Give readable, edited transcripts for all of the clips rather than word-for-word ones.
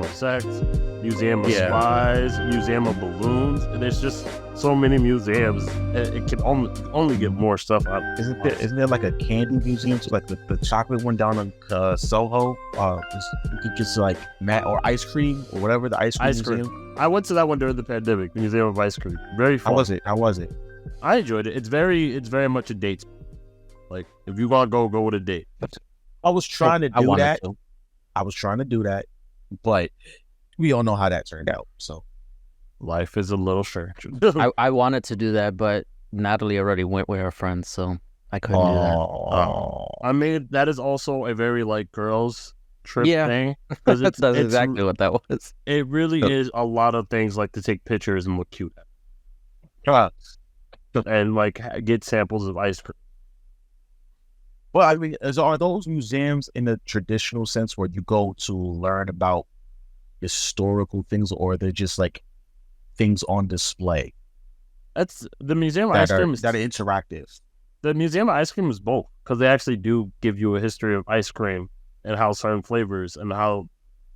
of Sex, Museum of Yeah. Spies, Museum of Balloons, and there's just so many museums. It can only get more stuff out. Isn't there like a candy museum, so like the chocolate one down on Soho? You could just like or ice cream or whatever, the ice cream museum. I went to that one during the pandemic, the Museum of Ice Cream. Very fun. How was it? I enjoyed it. It's very much a date. Like if you want to go with a date. I was trying to do that. I was trying to do that, but we all know how that turned out. So life is a little strange. I wanted to do that, but Natalie already went with her friends, so I couldn't do that. I mean, that is also a very like girls trip Yeah. thing. That's exactly what that was. It really is a lot of things like to take pictures and look cute Uh, and like get samples of ice cream. well, I mean, are those museums in the traditional sense where you go to learn about historical things, or they're just like things on display That's the Museum of that Ice Cream are interactive? The Museum of Ice Cream is both, because they actually do give you a history of ice cream and how certain flavors and how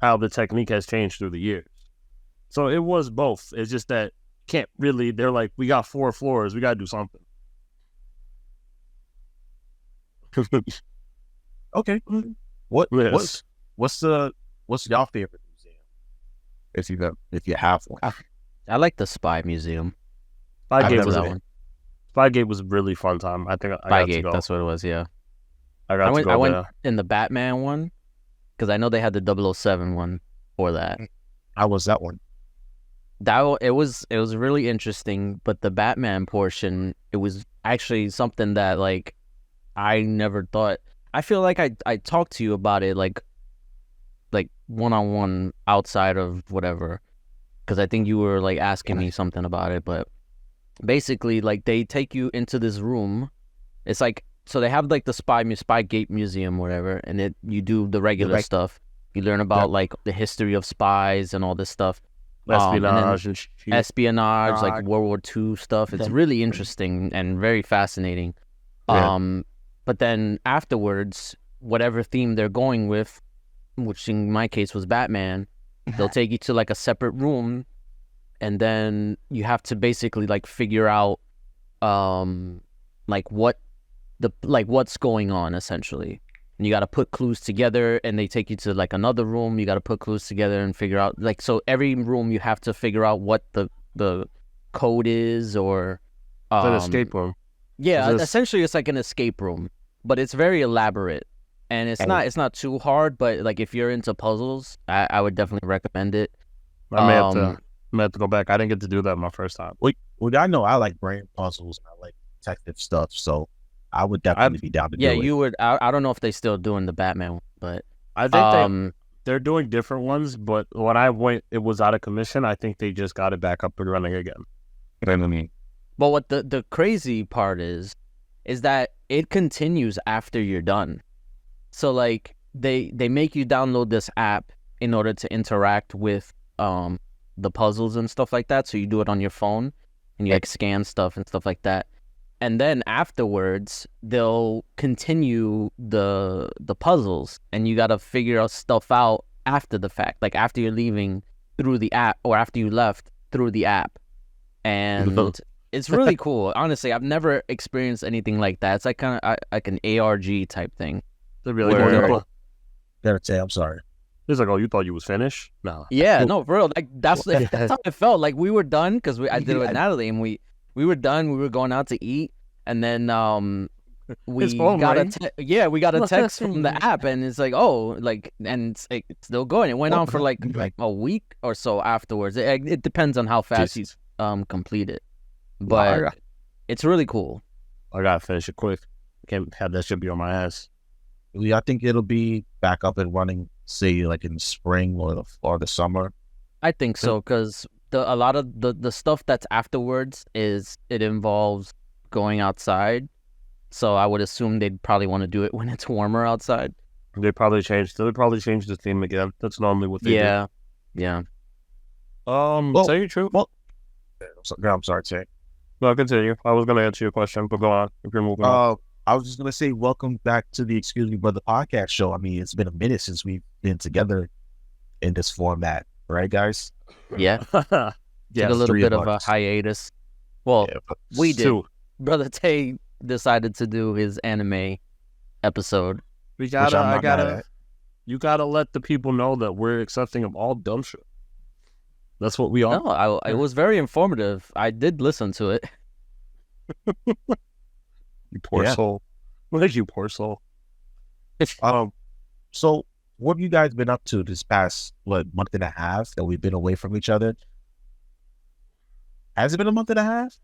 the technique has changed through the years. So it was both. It's just that can't really. They're like, we got 4 floors, we got to do something. Okay. Yes. What's y'all favorite museum? If you have one. I like the Spy Museum. Spygate was that one. Spygate was a really fun time. I think I got to Spygate, go. that's what it was. Yeah, I got to go I went there. in the Batman one because I know they had the 007 one for that. How was that one? It was really interesting, but the Batman portion, it was actually something that like I never thought. I feel like I talked to you about it like one-on-one outside of whatever, because I think you were like asking me something about it. But basically, like they take you into this room. It's like, so they have like the Spygate Museum, whatever, and you do the regular stuff. You learn about like the history of spies and all this stuff. Espionage, like World War II stuff. It's really interesting and very fascinating. Yeah. But then afterwards, whatever theme they're going with, which in my case was Batman, they'll take you to like a separate room, and then you have to basically like figure out what's going on essentially. And you got to put clues together, and they take you to like another room. You got to put clues together and figure out like, so every room you have to figure out what the code is, or It's an escape room. yeah, essentially it's like an escape room, but it's very elaborate, and it's not too hard. But like if you're into puzzles, I would definitely recommend it. I may have to go back. I didn't get to do that my first time. Well, I know I like brain puzzles and I like detective stuff, so I would definitely be down to do it. Yeah, you would. I don't know if they still doing the Batman one, but I think they're doing different ones. But when I went, it was out of commission. I think they just got it back up and running again. You know what I mean? But what the crazy part is that it continues after you're done. So like they make you download this app in order to interact with the puzzles and stuff like that. So you do it on your phone and you like scan stuff and stuff like that. And then afterwards they'll continue the puzzles, and you gotta figure out stuff out after the fact, like after you're leaving through the app, or after you left through the app. And it's really cool. Honestly, I've never experienced anything like that. It's like kind of like an ARG type thing. They're really Where- Gotta say, I'm sorry. It's like, oh, you thought you was finished? No. Yeah, no, for real. Like that's how it felt. Like we were done because I did it with Natalie, and we were done. We were going out to eat, and then we got a text from the app, and it's like, oh, like, and it's still going. It went on for like a week or so afterwards. It depends on how fast you complete it, but it's really cool. I gotta finish it quick. Can't have that shit be on my ass. I think it'll be back up and running, say like in the spring or the summer. I think so, because a lot of the stuff that's afterwards it involves going outside. So I would assume they'd probably want to do it when it's warmer outside. They probably changed the theme again. That's normally what they do. Yeah. Say you true. Well, I'm sorry, Tay. No, continue. I was gonna answer your question, but go on if you're moving on. I was just gonna say, welcome back to the Excuse Me Brother podcast show. I mean, it's been a minute since we've been together in this format, right, guys? Yeah. Yeah, Took a little three bit of of a us. hiatus. Well, Yeah, but we did. two. Brother Tay decided to do his anime episode. We gotta. I'm I not mad gotta. at. You gotta let the people know that we're accepting of all dumb shit. That's what we are. No, it was very informative. I did listen to it. You poor Yeah. soul. What you poor soul? So what have you guys been up to this past month and a half that we've been away from each other? Has it been a month and a half?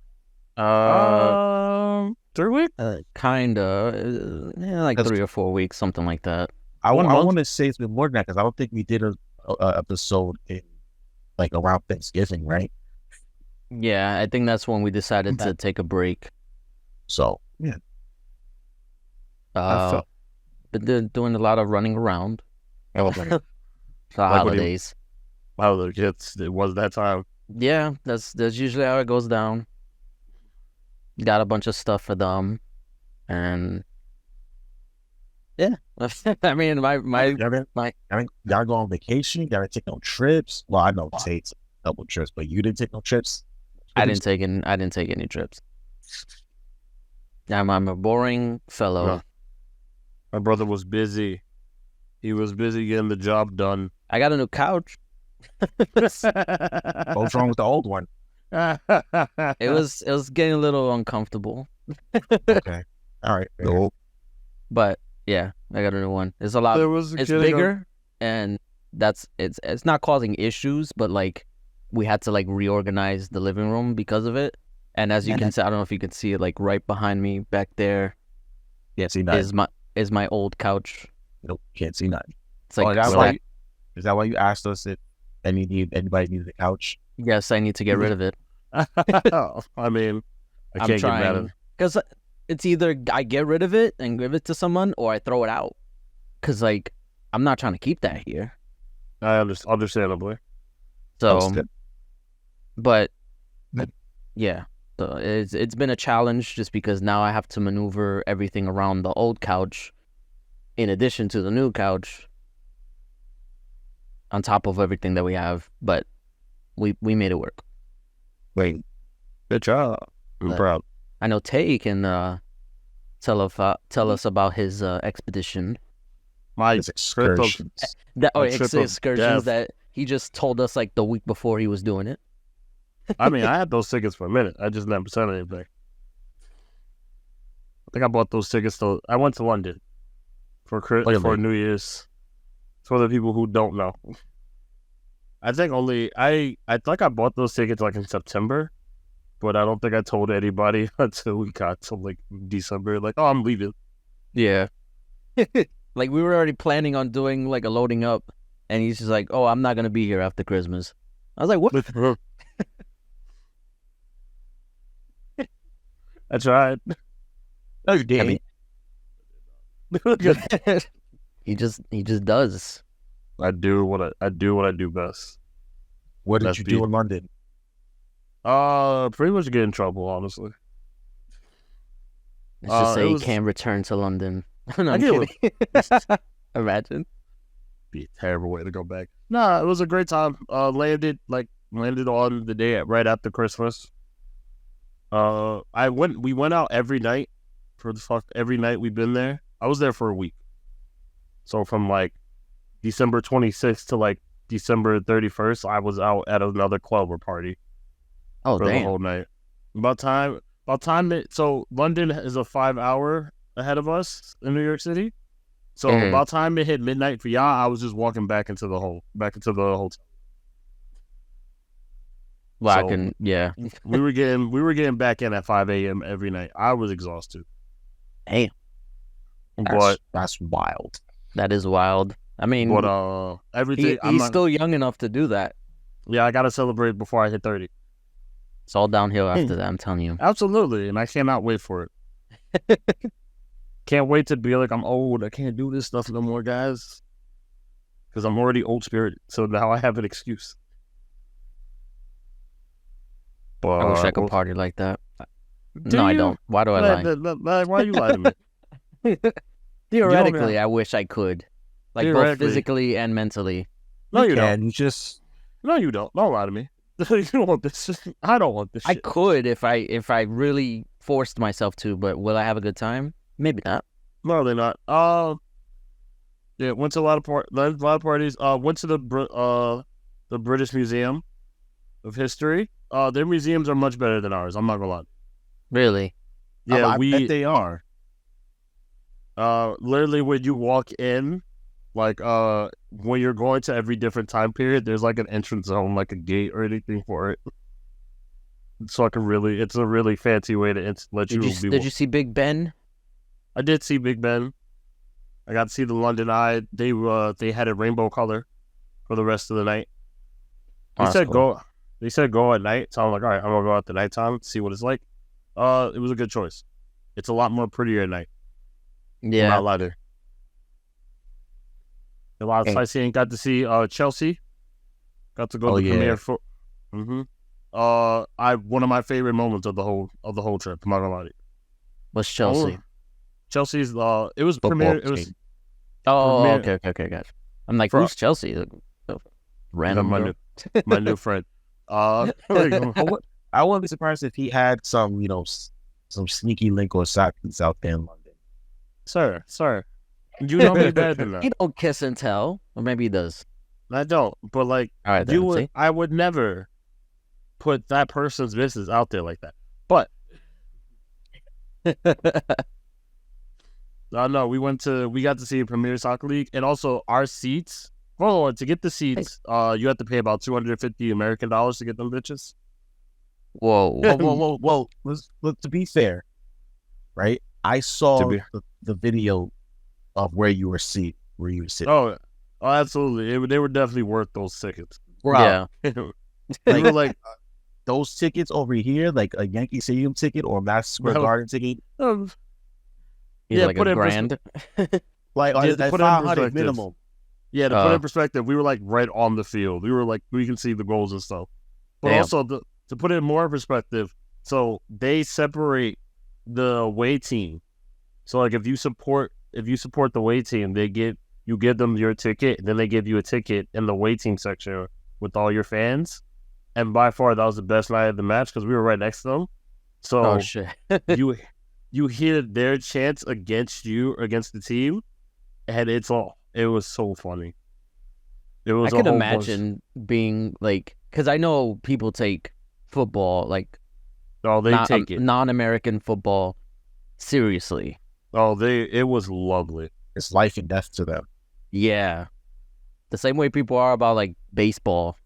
3 weeks. Kinda, like That's- 3 or 4 weeks, something like that. I 1 month? want to say it's been more than that because I don't think we did a episode in like around Thanksgiving, right? Yeah, I think that's when we decided to take a break. So yeah, Uh, felt- been doing a lot of running around. I was like, The what do you- holidays. Wow, the kids. It was that time. Yeah, that's usually how it goes down. Got a bunch of stuff for them, and yeah, I mean, my y'all go on vacation, y'all didn't take no trips. Well, I know Tate's a couple trips, but you didn't take no trips. I didn't take any trips. I'm a boring fellow. No. My brother was busy. He was busy getting the job done. I got a new couch. What's wrong with the old one? It was getting a little uncomfortable, Okay, all right. Nope. but yeah, I got a new one. It's a lot. There was a It's kid bigger, and it's not causing issues, but like we had to like reorganize the living room because of it. And as you can see, I don't know if you can see it, like right behind me back there Can't see nothing. is my old couch. Nope, can't see nothing. It's like Is that why you asked us if anybody needed a couch? yes, I need to get rid of it. I mean, I I'm can't get mad at trying because it's either I get rid of it and give it to someone, or I throw it out. Because like I'm not trying to keep that here. I understandably. So, Understood. but yeah, so it's been a challenge just because now I have to maneuver everything around the old couch, in addition to the new couch, on top of everything that we have. But we made it work. Wait, Good job. I'm But- proud. I know Tay can tell us about his expedition. My it's trip of- excursions. That A trip of excursions death. that he just told us like the week before he was doing it. I mean, I had those tickets for a minute. I just never said anything. I think I bought those tickets I went to London for Really? New Year's. For the people who don't know, I think I think I bought those tickets like in September, but I don't think I told anybody until we got to like December. Like, oh, I'm leaving. Yeah. Like we were already planning on doing like a loading up, and he's just like, "Oh, I'm not gonna be here after Christmas." I was like, "What?" I tried. No, you didn't. He just does. I do what I do best. What did Let's you be- do in London? Pretty much get in trouble, honestly. Let's just say it he was- can't return to London. No, I I'm get kidding. Imagine. Be a terrible way to go back. Nah, it was a great time. Landed on the day right after Christmas. We went out every night every night we've been there. I was there for a week. So from like December 26th to like December 31st, I was out at another club or party Oh for the damn. whole night. So London is a 5-hour ahead of us in New York City. So Mhm. about time it hit midnight for y'all, I was just walking back into the hotel. Well, So- I can. Yeah. We were getting back in at 5 a.m. every night. I was exhausted. Damn. But That's wild. That is wild. I mean, everything he's still young enough to do that. I gotta celebrate before I hit 30. It's all downhill after that. I'm telling you. Absolutely, and I cannot wait for it. Can't wait to be like, I'm old. I can't do this stuff no more, guys. Because I'm already old spirited. So now I have an excuse. But I wish I could party like that. do No, I you? don't. Why do I lie? Why you lying to me? Theoretically, I wish I could. Like both Theoretically. physically and mentally. No, you can. don't. You just No, you don't. Don't lie to me. You don't want this. I don't want this. I shit. could if I really forced myself to, but will I have a good time? Maybe not. No, they're not. Yeah, went to a lot of parties. Went to the British Museum of History. Their museums are much better than ours. I'm not gonna lie. Really? Yeah, I bet they are. Literally when you walk in, like when you're going to every different time period, there's like an entrance zone, like a gate or anything for it. It's like it's a really fancy way to let Did you see Big Ben? I did see Big Ben. I got to see the London Eye. They had a rainbow color for the rest of the night. They said cool. go. They said go at night. So I'm like, all right, I'm gonna go out the nighttime to see what it's like. It was a good choice. It's a lot more prettier at night. Yeah. Not lighter. A lot of sightseeing. Got to see Chelsea. Got to go to the premiere for. One of my favorite moments of the whole trip. I'm not gonna lie to you. What's Chelsea? Chelsea's it was premiere. It was. Oh, premiere. okay, gotcha. I'm like, who's Chelsea? Random my new friend. I wouldn't be surprised if he had some, some sneaky link or side piece out there in London. Sir, you know me better than that. He don't kiss and tell, or maybe he does. I don't, but like, all right, I would never put that person's business out there like that. But no, we got to see a Premier Soccer League, and also our seats. Hold on, to get the seats, you have to pay about $250 American to get them bitches. Whoa. Look, to be fair, right? I saw the video of where you were sitting. Oh, absolutely. They were definitely worth those tickets. Bro. Yeah. like those tickets over here, like a Yankee Stadium ticket or Madison Square Garden ticket. Like a grand. Like at 500 minimum. Yeah, to put it in perspective, we were like right on the field. We were like, we can see the goals and stuff. But also, to put it in more perspective, so they separate the away team. So like if you support the away team, you give them your ticket, and then they give you a ticket in the away team section with all your fans. And by far, that was the best night of the match because we were right next to them. So shit. you hear their chants against the team, and it was so funny. It was. I could imagine being like, because I know people take football like, take it non-American football seriously. It was lovely. It's life and death to them. Yeah, the same way people are about like baseball.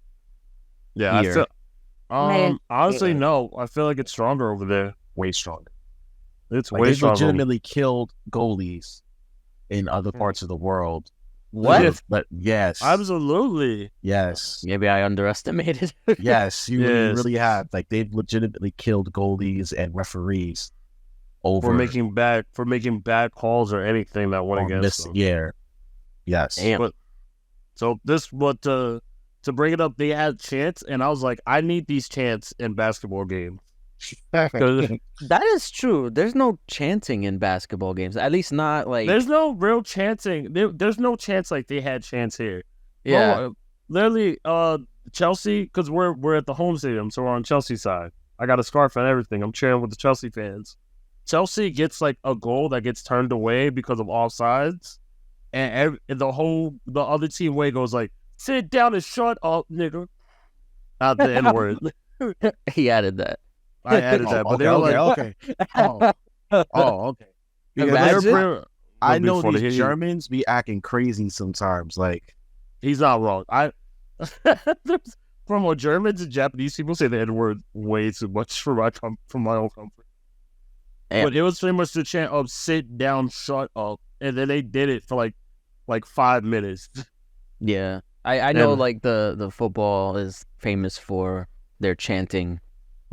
Yeah, here. Honestly, no. I feel like it's stronger over there. Way stronger. It's like way they've stronger. Legitimately killed goalies in other parts of the world. What? But yes, absolutely. Yes. Maybe I underestimated. Yes, you really have. Like they've legitimately killed goalies and referees over for making bad calls or anything that went against them. Yeah. Yes. Damn. To bring it up, they had chants, and I was like, I need these chants in basketball games. That is true. There's no chanting in basketball games. At least not like. There's no real chanting. There's no chants like they had chants here. Yeah. Bro, literally, Chelsea, because we're at the home stadium, so we're on Chelsea side. I got a scarf and everything. I'm cheering with the Chelsea fans. Chelsea gets like a goal that gets turned away because of offsides, and the other team way goes like, sit down and shut up, nigga. Not the N word. He added that. I added that, but they were okay. Okay. Imagine. I know these Germans be acting crazy sometimes. Like he's not wrong. From what Germans and Japanese people say the N word way too much for my own comfort. But it was pretty much the chant of "sit down, shut up," and then they did it for like 5 minutes. Yeah, I know. Like the football is famous for their chanting.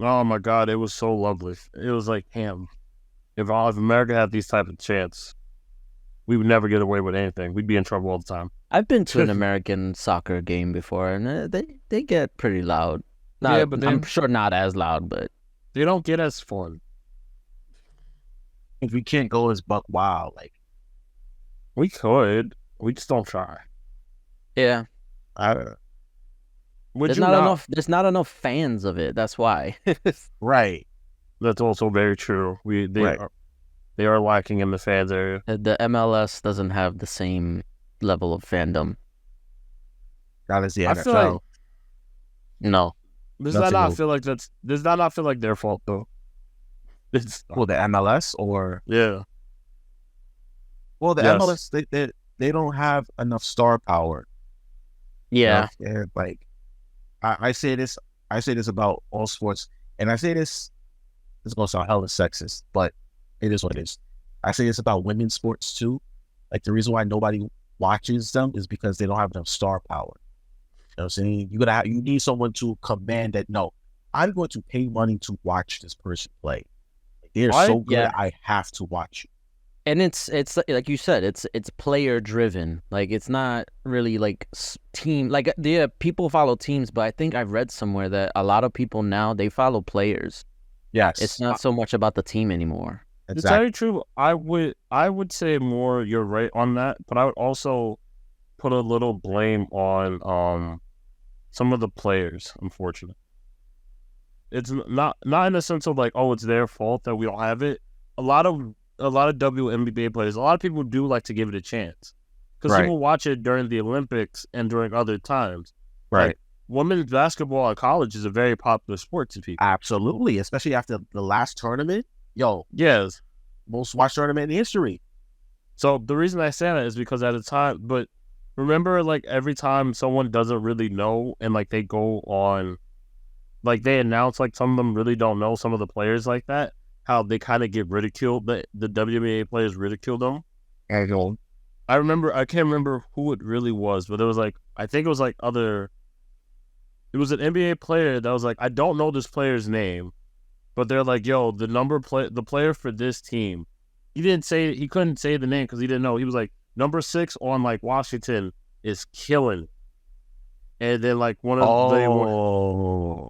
Oh my God, it was so lovely. It was like, damn, if America had these type of chants, we would never get away with anything. We'd be in trouble all the time. I've been to an American soccer game before, and they get pretty loud. But I'm sure not as loud, but they don't get as fun. If we can't go as buck wild, like we could, we just don't try. Yeah, Would There's you not enough. There's not enough fans of it. That's why. Right. That's also very true. Right. They are lacking in the fans area. The MLS doesn't have the same level of fandom. That is the I NFL. feel like No. does Nothing that not will- feel like does that not feel like their fault though? It's Well, the MLS or yeah. well, the Yes. MLS they don't have enough star power. Yeah. You know? And, like I say this about all sports, and I say this is gonna sound hella sexist, but it is what it is. I say this about women's sports too. Like the reason why nobody watches them is because they don't have enough star power. You know what I'm saying? You need someone to command that. No, I'm going to pay money to watch this person play. Like, they're Right? so good. Yeah. I have to watch you. And it's like you said, it's player driven. Like it's not really like team. Like yeah, people follow teams, but I think I've read somewhere that a lot of people now they follow players. Yes, It's not so much about the team anymore. It's exactly. very true. I would say more you're right on that, but I would also put a little blame on some of the players, unfortunately. It's not in the sense of like, oh, it's their fault that we don't have it. A lot of WNBA players, a lot of people do like to give it a chance. Because Right. people watch it during the Olympics and during other times. Right. Like, women's basketball at college is a very popular sport to people. Absolutely, especially after the last tournament. Yo, Yes. most watched tournament in history. So the reason I say that is because at the time, but remember, like every time someone doesn't really know and like they go on, like they announce like some of them really don't know some of the players like that, how they kind of get ridiculed. The WNBA players ridicule them. And I can't remember who it really was, but it was like, I think it was like it was an NBA player that was like, I don't know this player's name, but they're like, yo, the player for this team, he couldn't say the name because he didn't know. He was like, number 6 on like Washington is killing. And then like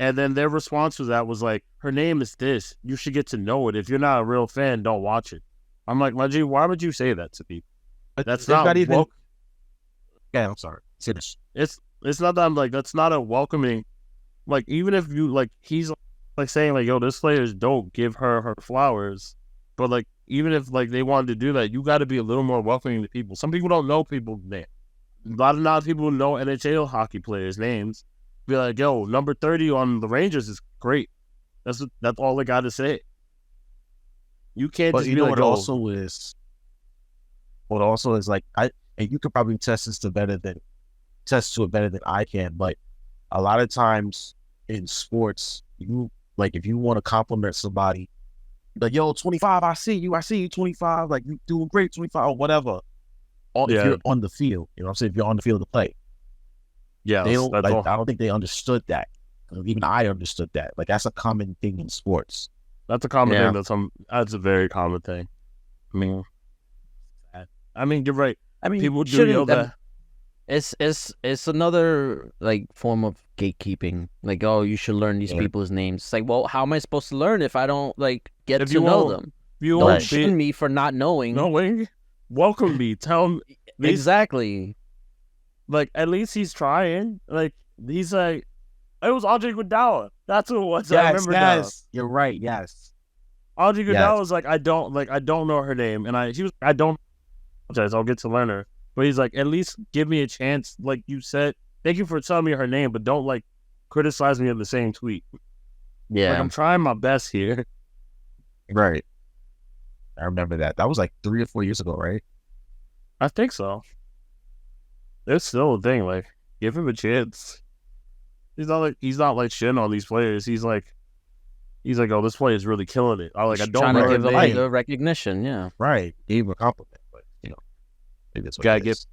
and then their response to that was like, her name is this. You should get to know it. If you're not a real fan, don't watch it. I'm like, my G, why would you say that to people? That's not even. Yeah, I'm sorry. Finish. It's not that I'm like, that's not a welcoming. Like, even if you like, he's like saying like, yo, this player is dope, give her flowers. But like, even if like they wanted to do that, you got to be a little more welcoming to people. Some people don't know people's names. A lot of people know NHL hockey players' names. Be like, yo, number 30 on the Rangers is great. That's all they got to say. You can't But just you be know like, what yo, also is. What also is like and you could probably test to it better than I can. But a lot of times in sports, if you want to compliment somebody, like, yo, 25, I see you 25, like you doing great, 25 or whatever. If you're on the field, you know what I'm saying? If you're on the field to play. yeah, They don't, that's all. I don't think they understood that. Even I understood that. Like that's a common thing in sports. That's a common Yeah. thing. That's a very common thing. I mean, you're right. I mean, People do shouldn't yell that. It's another like form of gatekeeping. Like, oh, you should learn these Yeah. people's names. It's like, well, how am I supposed to learn if I don't like get If to you know won't- them? You Don't won't shun me for not knowing. knowing. Welcome me. Tell him. Exactly. Like, at least he's trying. Like, he's like, it was Andre Iguodala. That's who it was. I remember now. You're right. Yes. Andre Yes. Iguodala was like, I don't know her name, and I don't apologize. I'll get to learn her. But he's like, at least give me a chance. Like you said, thank you for telling me her name, but don't like criticize me in the same tweet. Yeah. Like, I'm trying my best here. Right. I remember that. That was like 3 or 4 years ago, right? I think so. It's still a thing. Like, give him a chance. He's not like shitting on these players. He's like, oh, this player is really killing it. I Just don't trying know to her give them name. the recognition. Yeah. Right. Gave him a compliment, but maybe that's what Gotta it give- is.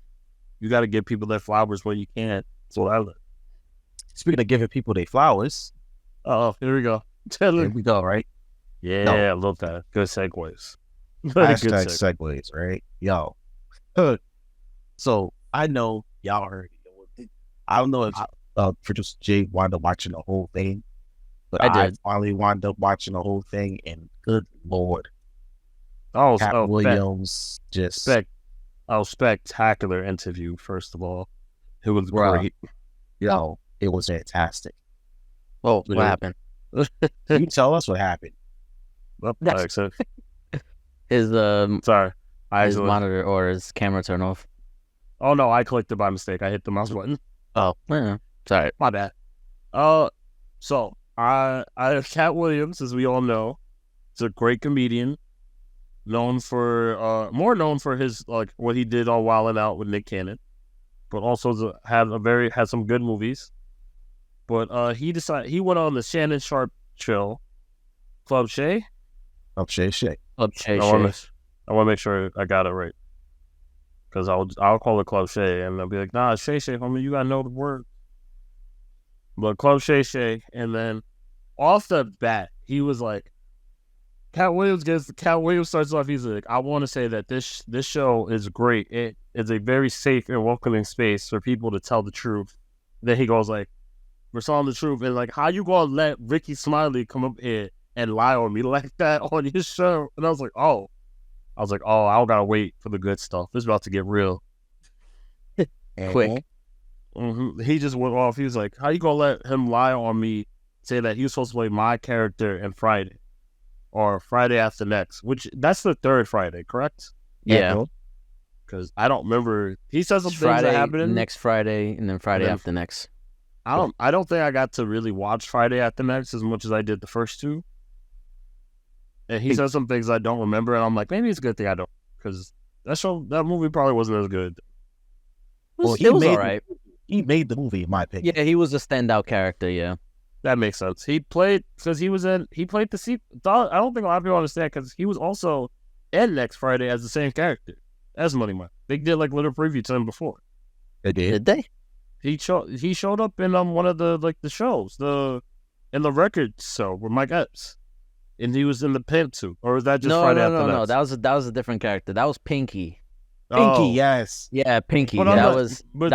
You got to give people their flowers when you can. That's what I learned. Speaking of giving people their flowers, Oh, here we go. here we go, right? Yeah, I love that. Good segues. Very good Hashtag segue. segues, right? Yo. So I know y'all heard it. I don't know if producer Jay wound up watching the whole thing, but I I did. finally wound up watching the whole thing, and good lord, Oh, Katt Williams just spectacular interview. First of all, it was Bruh. great. Yo, it was fantastic. Oh, what Yeah. happened? You tell us what happened. Well, That's- except, His sorry. his Actually, monitor or his camera turn off. oh no, I clicked it by mistake. I hit the mouse button. Oh, sorry. My bad. So I have Katt Williams, as we all know. He's a great comedian, known for more known for his like what he did on Wild 'N Out with Nick Cannon, but also had some good movies. But he went on the Shannon Sharp show, Club Shay. Oh, Shay. Up Shay I want Shay. to make sure I got it right, because I'll call it Club Shay and they'll be like, nah, Shay, homie, you gotta know the word. But Club Shay, and then off the bat, he was like, Katt Williams starts off. He's like, I want to say that this show is great. It is a very safe and welcoming space for people to tell the truth. Then he goes like, we're telling the truth, and like, how you gonna let Ricky Smiley come up here and lie on me like that on your show? And I was like, oh, I don't gotta wait for the good stuff. It's about to get real. Quick. He just went off. He was like, how you gonna let him lie on me, say that he was supposed to play my character in Friday or Friday after next, which that's the third Friday, correct? Yeah. Because I don't remember. He said some It's things that Friday, happened. next Friday, and then Friday then- after next. I don't think I got to really watch Friday after next as much as I did the first two. And he said some things I don't remember, and I'm like, maybe it's a good thing I don't, because that movie probably wasn't as good. Well, It was made- all right. He made the movie, in my opinion. Yeah, he was a standout character. Yeah. That makes sense. He played the sequel. I don't think a lot of people understand, because he was also in Next Friday as the same character as Money Mike. They did like little preview to him before. It did. Did they? He showed up in one of the shows, in the record show with Mike Epps, and he was in the pimp suit. Or was that just No, Friday no, after no, no. next? That was a different character. That was Pinky. Pinky, Oh. yes. Yeah, Pinky. But That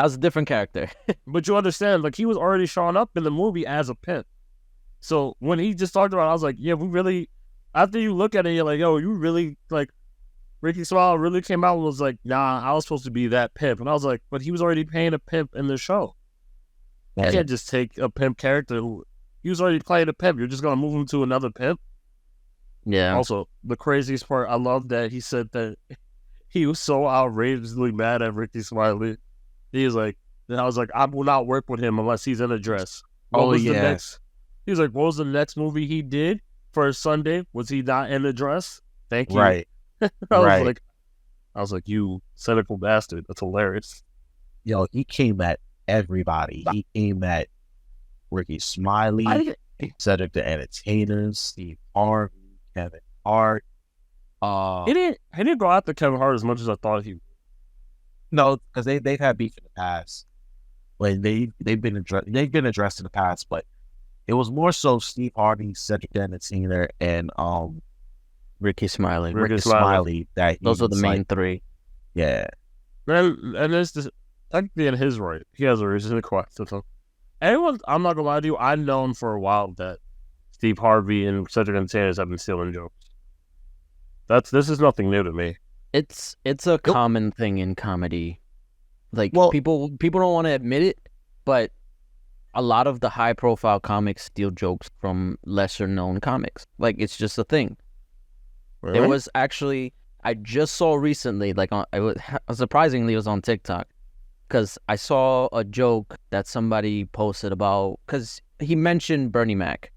was a different character. But you understand, like, he was already showing up in the movie as a pimp. So when he just talked about it, I was like, yeah, we really, after you look at it, you're like, yo, you really, like, Ricky Smile really came out and was like, nah, I was supposed to be that pimp. And I was like, but he was already playing a pimp in the show. You Yeah. can't just take a pimp character. He was already playing a pimp. You're just going to move him to another pimp? Yeah. Also, the craziest part, I love that he said that he was so outrageously mad at Ricky Smiley. He was like, and I was like, I will not work with him unless he's in a dress. Oh, the yeah. next? He was like, what was the next movie he did for Sunday? Was he not in a dress? Thank you. Right. I was like, you cynical bastard. That's hilarious. Yo, he came at everybody. He came at Ricky Smiley, Cedric the Entertainer, Steve Harvey, Kevin Hart. He didn't go after Kevin Hart as much as I thought he would. No, because they've had beef in the past. Like they've been addressed in the past, but it was more so Steve Harvey, Cedric the Entertainer, and Ricky Smiley. Ricky Smiley. That Those are the was main like, three. yeah. And it's just, technically in his right. He has a reason to question him. I'm not gonna lie to you, I've known for a while that Steve Harvey and Cedric the Entertainer have been stealing jokes. This is nothing new to me. It's a common thing in comedy. Like, Well- people don't want to admit it, but a lot of the high profile comics steal jokes from lesser known comics. Like, it's just a thing. Really? It was actually, I just saw recently, like, surprisingly, it was on TikTok, because I saw a joke that somebody posted about, because he mentioned Bernie Mac,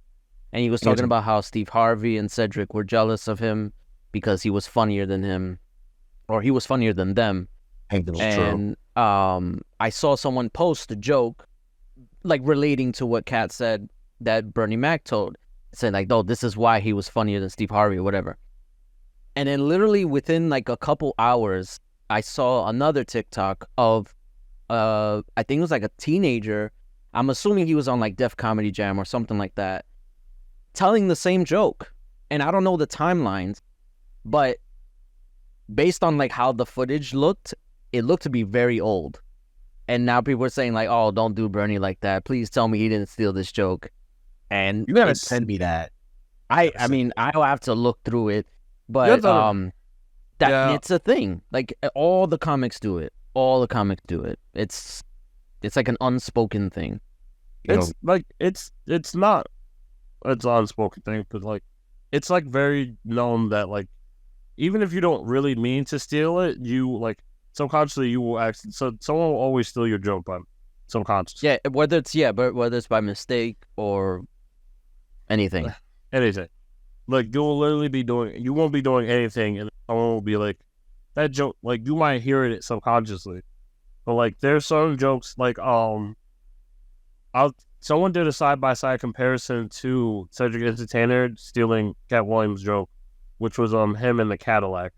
and he was talking about how Steve Harvey and Cedric were jealous of him because he was funnier than him, or he was funnier than them. And I saw someone post a joke, like, relating to what Katt said that Bernie Mac told, saying like, "Oh, this is why he was funnier than Steve Harvey," or whatever. And then literally within like a couple hours, I saw another TikTok of, I think it was like a teenager. I'm assuming he was on like Def Comedy Jam or something like that, telling the same joke. And I don't know the timelines, but based on like how the footage looked, it looked to be very old. And now people are saying like, "Oh, don't do Bernie like that. Please tell me he didn't steal this joke." And You gotta send me that. I mean, I'll have to look through it, but Yeah. it's a thing. Like, all the comics do it. All the comics do it. It's It's like an unspoken thing. It's like it's not it's an unspoken thing, but like it's like very known that like even if you don't really mean to steal it, you like subconsciously you will act. So someone will always steal your joke by subconsciously. Yeah, whether it's by mistake or anything. Anything. Like you won't be doing anything, and someone will be like, that joke. Like you might hear it subconsciously, but like there's some jokes like someone did a side-by-side comparison to Cedric Entertainer stealing Katt Williams' joke, which was him in the Cadillac.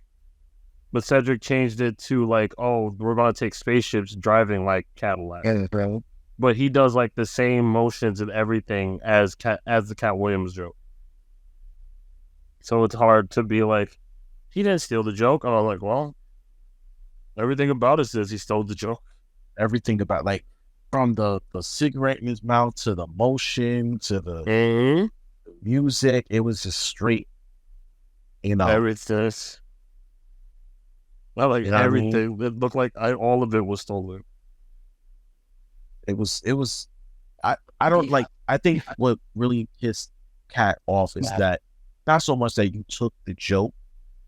But Cedric changed it to like, oh, we're gonna take spaceships driving like Cadillac. Yeah, bro. But he does like the same motions and everything as the Katt Williams joke. So it's hard to be like, he didn't steal the joke. And I'm like, well, everything about it says he stole the joke. Everything about like from the cigarette in his mouth to the motion to the music, it was just straight. Everything. Not like everything. I mean? It looked like all of it was stolen. It was. I don't like. I think what really pissed Katt off is that not so much that you took the joke,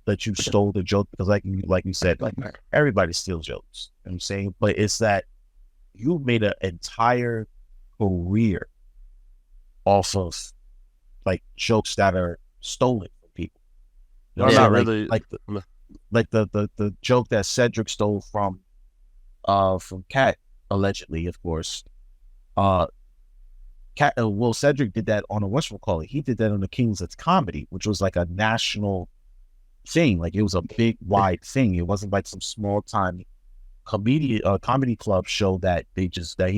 that you stole the joke, because like you said, like everybody steals jokes. You know what I'm saying, but it's that you made an entire career off of like jokes that are stolen from people. You know, Not like, really. Like the joke that Cedric stole from Katt, allegedly, of course. Cedric did that on a whatchamacallit. He did that on the Kings of Comedy, which was like a national thing. Like it was a big, wide thing. It wasn't like some small time comedy club show that he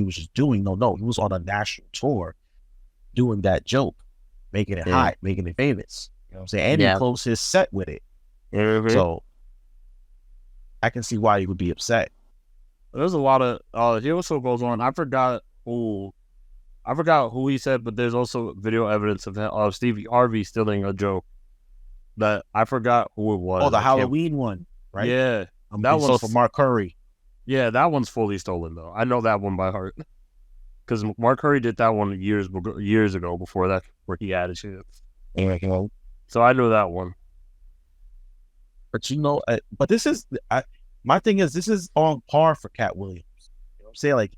was just doing. No, he was on a national tour doing that joke, making it hot, making it famous. You know what I'm saying? And he closed his set with it. Mm-hmm. So I can see why he would be upset. There's a lot of he also goes on. I forgot who he said, but there's also video evidence of Stevie Harvey stealing a joke that I forgot who it was. Oh, the Halloween one, right? Yeah, that one's for Mark Curry. Yeah, that one's fully stolen though. I know that one by heart because Mark Curry did that one years ago before that, where he added shit. So I know that one. But but this is my thing is this is on par for Katt Williams. You know what I'm saying? Like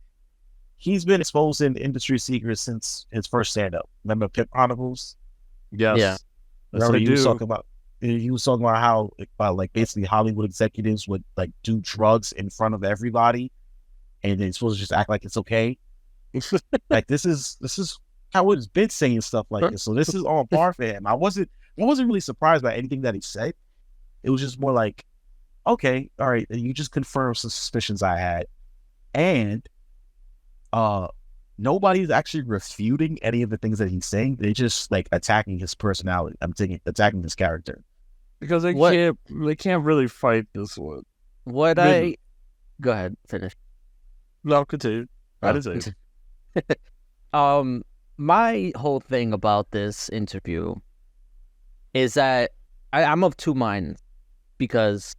he's been exposing industry secrets since his first stand-up. Remember Pimp Chronicles? Yes. Yeah. Remember he was talking about how like basically Hollywood executives would like do drugs in front of everybody, and they're supposed to just act like it's okay. Like this is Katt Williams been saying stuff like this, so this is on par for him. I wasn't really surprised by anything that he said. It was just more like, okay, all right, you just confirmed some suspicions I had, and nobody's actually refuting any of the things that he's saying. They're just like attacking his personality. I'm thinking attacking his character because they can't really fight this one. Go ahead, finish. No, continue. I didn't say. My whole thing about this interview is that I'm of two minds, because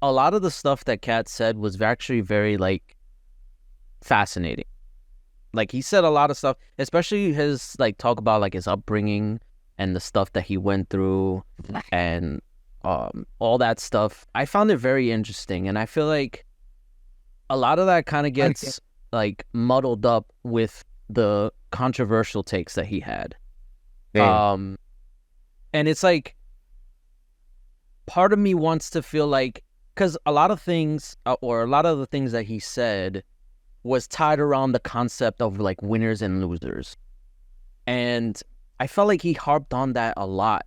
a lot of the stuff that Katt said was actually very like fascinating. Like he said a lot of stuff, especially his like talk about like his upbringing and the stuff that he went through and all that stuff. I found it very interesting, and I feel like a lot of that kind of gets like muddled up with the controversial takes that he had. And it's like part of me wants to feel like, because a lot of things or a lot of the things that he said was tied around the concept of like winners and losers, and I felt like he harped on that a lot,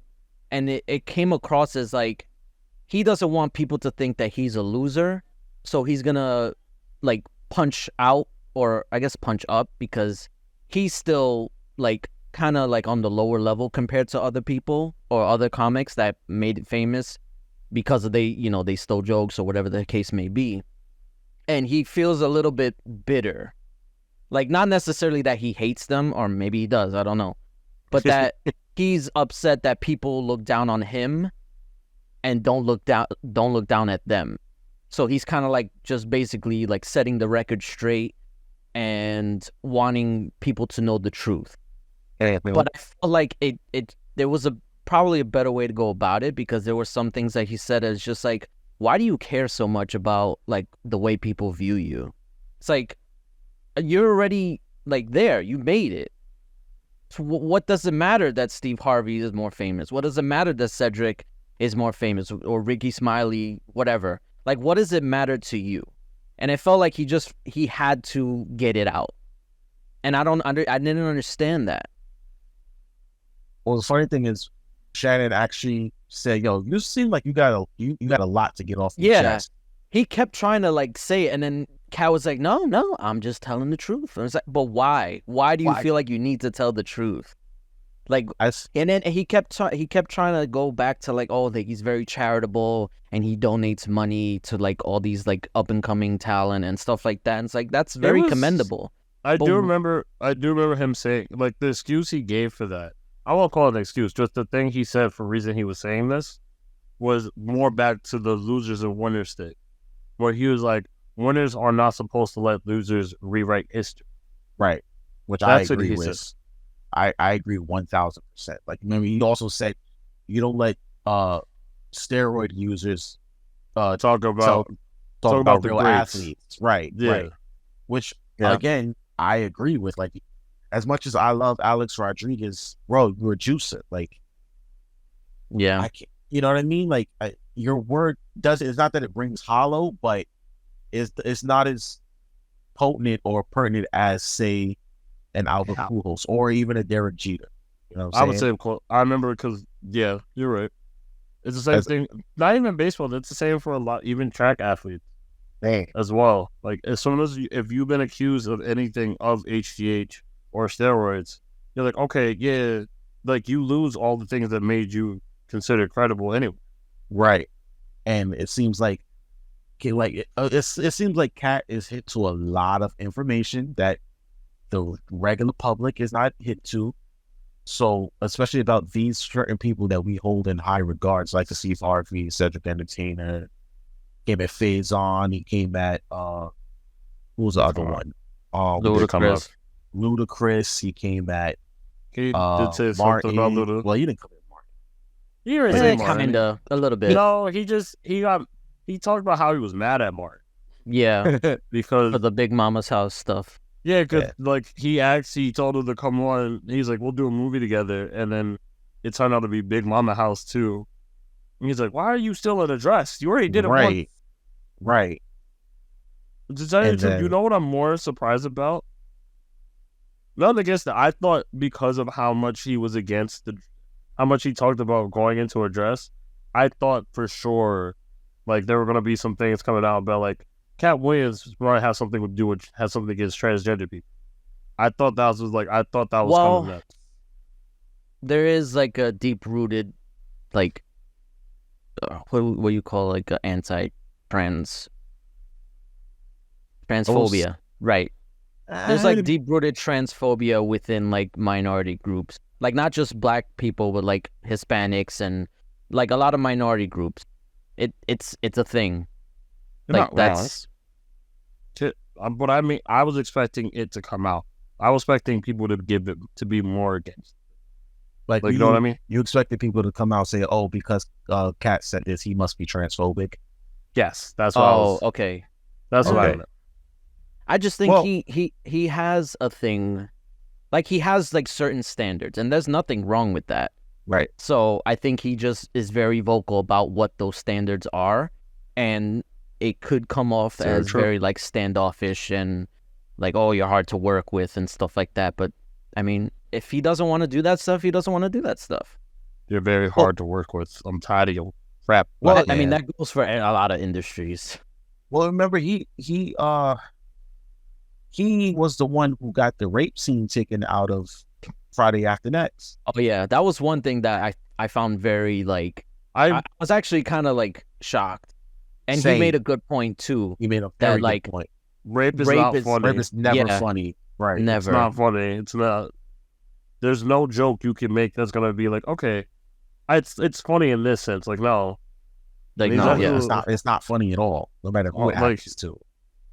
and it came across as like he doesn't want people to think that he's a loser, so he's gonna like punch out, or I guess punch up, because he's still like kind of like on the lower level compared to other people or other comics that made it famous because of they stole jokes or whatever the case may be. And he feels a little bit bitter. Like, not necessarily that he hates them, or maybe he does, I don't know. But that he's upset that people look down on him and don't look down at them. So he's kind of like just basically like setting the record straight and wanting people to know the truth. But I feel like there was probably a better way to go about it, because there were some things that he said as just like, why do you care so much about like the way people view you? It's like, you're already like there, you made it. So what does it matter that Steve Harvey is more famous? What does it matter that Cedric is more famous, or Ricky Smiley, whatever? Like, what does it matter to you? And it felt like he had to get it out. And I didn't understand that. Well, the funny thing is, Shannon actually said, "Yo, you seem like you got a lot to get off your chest." He kept trying to like say it, and then Kat was like, "No, I'm just telling the truth." And it's like, but why? Why do you feel like you need to tell the truth? Like, and then he kept trying to go back to like, oh, he's very charitable and he donates money to like all these like up and coming talent and stuff like that. And it's like, that's very commendable. I do remember him saying, like, the excuse he gave for that, I won't call it an excuse, just the thing he said for reason he was saying this was more back to the losers and winners thing, where he was like, winners are not supposed to let losers rewrite history. Right. Which That's I agree with. I agree 1,000%. Like, remember, he also said you don't let steroid users talk about real athletes. Right. Yeah. Right. Which, again, I agree with. Like, as much as I love Alex Rodriguez, bro, you're a juicer. Like, yeah, I can't, you know what I mean? Like, your word it's not that it rings hollow, but it's not as potent or pertinent as, say, an Albert Pujols or even a Derek Jeter. You know what I'm saying? I would say, I remember, because, yeah, you're right. It's the same thing. Not even baseball. It's the same for a lot, even track athletes as well. Like, as soon as if you've been accused of anything of HGH or steroids, you're like, okay, yeah, like, you lose all the things that made you considered credible anyway. Right. And it seems like, it seems like Katt is hit to a lot of information that the regular public is not hit to. So, especially about these certain people that we hold in high regards, like the Steve Harvey, Cedric the Entertainer, came at Faison, he came at who was the other one? Ludacris, he came at He did say Martin. something about Luda. Well, he didn't come at Martin. He already said Martin. Kinda, a little bit. No, he talked about how he was mad at Martin. Yeah. Because for the Big Mama's House stuff. Yeah, because like he told her to come on. He's like, we'll do a movie together, and then it turned out to be Big Mama House too. And he's like, why are you still in a dress? You already did it once. Right. To tell you the truth, you know what I'm more surprised about? Nothing against that. I thought because of how much he was against how much he talked about going into a dress, I thought for sure, like, there were gonna be some things coming out about like, Katt Williams might have something against transgender people. I thought that was coming up. There is like a deep-rooted, like, what you call like anti-trans transphobia, right? There's like deep-rooted transphobia within like minority groups, like not just Black people, but like Hispanics and like a lot of minority groups. It's a thing. Like, that's but I mean, I was expecting it to come out. I was expecting people to be more against. Like you know what I mean? You expected people to come out and say, "Oh, because Katt said this, he must be transphobic." Yes, that's what. Okay. That's what I meant. I just think he has a thing, like he has like certain standards, and there's nothing wrong with that. Right. So I think he just is very vocal about what those standards are, and it could come off as very like standoffish and like, oh, you're hard to work with and stuff like that. But I mean, if he doesn't want to do that stuff, he doesn't want to do that stuff. You're very hard to work with. I'm tired of your crap. Well, I mean, that goes for a lot of industries. Well, remember he was the one who got the rape scene taken out of Friday After Next. Oh yeah, that was one thing that I found very like, I was actually kind of like shocked. And he made a good point too. He made a very good point. Rape is not funny. Rape is never funny. Right. Never. It's not funny. It's not. There's no joke you can make that's gonna be like, okay, it's funny in this sense. Like, no. Like, it's not funny at all. No matter who it happens to.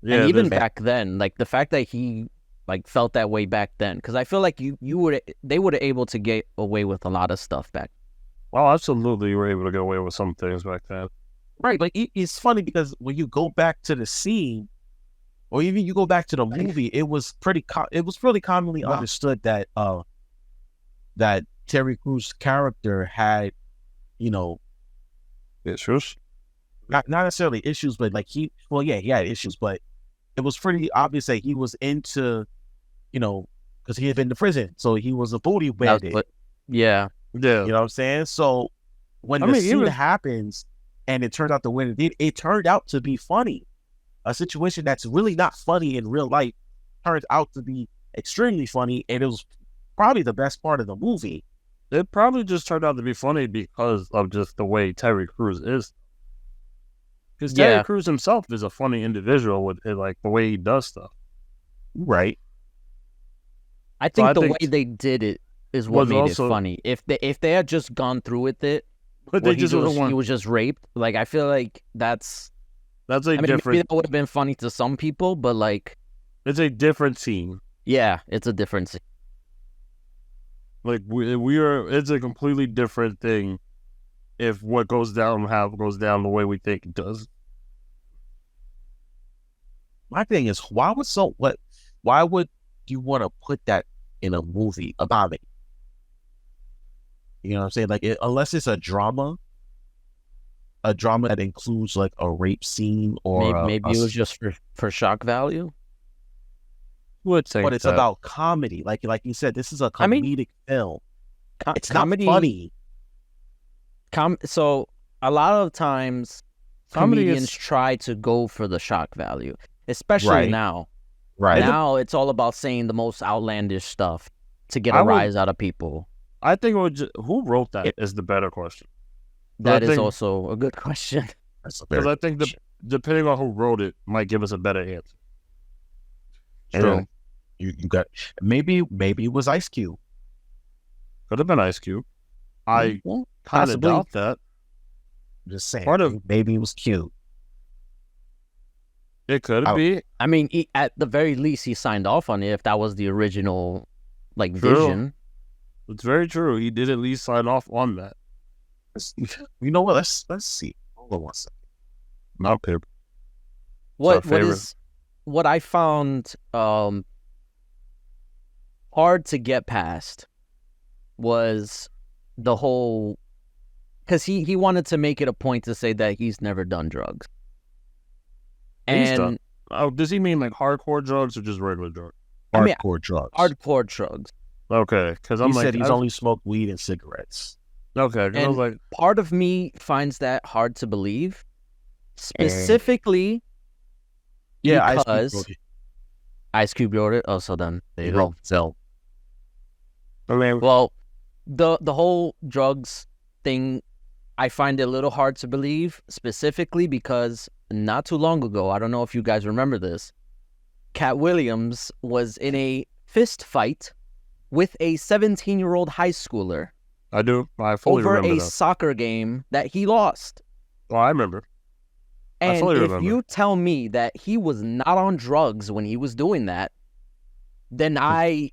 Yeah, and even back then, like the fact that he like felt that way back then? Because I feel like they were able to get away with a lot of stuff back. Well, absolutely, you were able to get away with some things back then. Right, but it's funny because when you go back to the scene, or even you go back to the movie, it was really commonly understood that that Terry Crews' character had, issues. Not necessarily issues, but like he had issues, but it was pretty obvious that he was into, because he had been to prison, so he was a booty bandit. Yeah. You know what I'm saying? So when the scene happens and it turns out the way it did, it turned out to be funny. A situation that's really not funny in real life turns out to be extremely funny, and it was probably the best part of the movie. It probably just turned out to be funny because of just the way Terry Crews is. Because Terry Crews himself is a funny individual with like the way he does stuff. Right. I think the way they did it is what made it funny. If they had just gone through with it, but he was just raped. Like, I feel like that's different. Maybe that would have been funny to some people, but like, it's a different scene. Yeah, it's a different scene. Like it's a completely different thing if what goes down the way we think it does. My thing is, why would you want to put that in a movie about it? You know what I'm saying? Like, unless it's a drama that includes like a rape scene, or maybe it was just for shock value. Would say, but it's about comedy. Like you said, this is a comedic film. It's comedy. Not funny. So a lot of times, comedians try to go for the shock value, especially now. Right now, it's all about saying the most outlandish stuff to get a rise out of people. I think who wrote that is the better question. That is also a good question. Because I think depending on who wrote it might give us a better answer. True. You got maybe it was Ice Cube. Could have been Ice Cube. I kind of doubt that. I'm just saying. Maybe it was Cube. It could be. I mean, at the very least, he signed off on it. If that was the original, vision. It's very true. He did at least sign off on that. You know what? Let's see. Hold on one second. Not paper. What I found hard to get past was the whole, because he wanted to make it a point to say that he's never done drugs. And does he mean like hardcore drugs or just regular drugs? Hardcore drugs. Hardcore drugs. Okay, because he said he's only smoked weed and cigarettes. Okay, and I was like, part of me finds that hard to believe, specifically because Ice Cube wrote it. Oh, so then there you go. So, well, the whole drugs thing, I find it a little hard to believe, specifically because not too long ago, I don't know if you guys remember this, Katt Williams was in a fist fight with a 17-year-old high schooler. I do. I fully remember over a soccer game that he lost. Well, I remember. And if you tell me that he was not on drugs when he was doing that, then I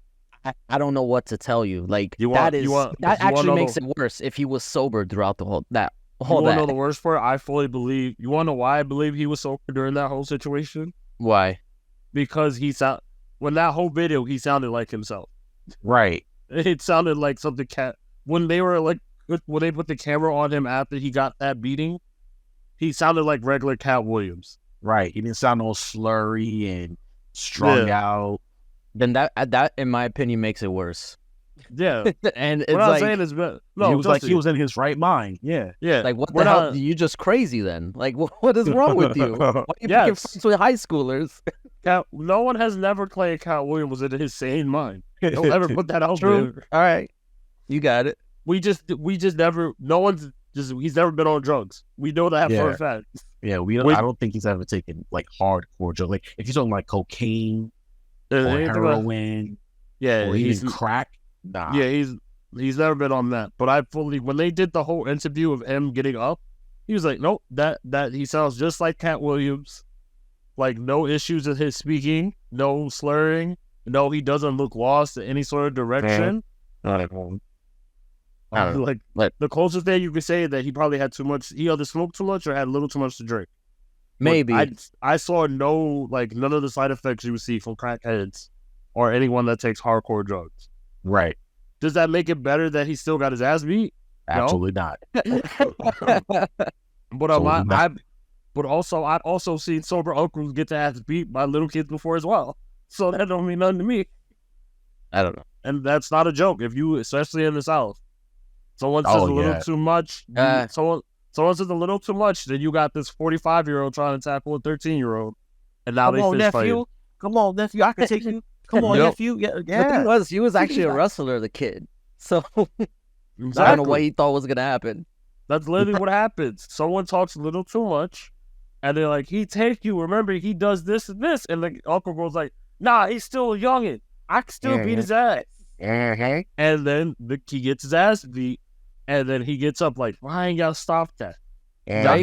don't know what to tell you. Like, that actually makes it worse if he was sober throughout the whole that. You want to know the worst part? I fully believe. You want to know why I believe he was sober during that whole situation? Why? Because when that whole video, he sounded like himself. Right. It sounded like something when they put the camera on him after he got that beating, he sounded like regular Katt Williams. Right. He didn't sound all slurry and strung out. Then that, in my opinion, makes it worse. Yeah. And it's what I'm saying is, no, he was like he was in his right mind. Yeah. Yeah. Like, what the hell? You just crazy then? Like, what is wrong with you? Why are you picking friends with high schoolers? No one has never claimed Katt Williams was in his sane mind. Don't ever put that out there. All right. You got it. We just never, he's never been on drugs. We know that for a fact. Yeah, I don't think he's ever taken like hardcore drugs. Like, if you're talking like cocaine or heroin, or even crack, nah. Yeah, he's never been on that. But when they did the whole interview of him getting up, he was like, nope, that he sounds just like Katt Williams. Like, no issues with his speaking, no slurring. No, he doesn't look lost in any sort of direction. I don't know. Like the closest thing you could say is that he probably had too much. He either smoked too much or had a little too much to drink. Maybe. I saw none of the side effects you would see from crackheads or anyone that takes hardcore drugs. Right. Does that make it better that he still got his ass beat? Absolutely not. But I'd also seen sober uncles get their ass beat by little kids before as well. So that don't mean nothing to me. I don't know. And that's not a joke. If you, especially in the South, someone says a little too much, someone says a little too much, then you got this 45-year-old trying to tackle a 13-year-old, and now they fist fighting. Come on, nephew. I can take you. Come on, nephew. Yeah. The thing was, he was actually a wrestler, the kid. So Exactly. I don't know what he thought was gonna happen. That's literally what happens. Someone talks a little too much, and they're like, "He take you. Remember, he does this and this." And the uncle goes like, "Nah, he's still a youngin. I can still beat his ass." And then he gets his ass beat, and then he gets up like, "Why ain't y'all stop that? Y'all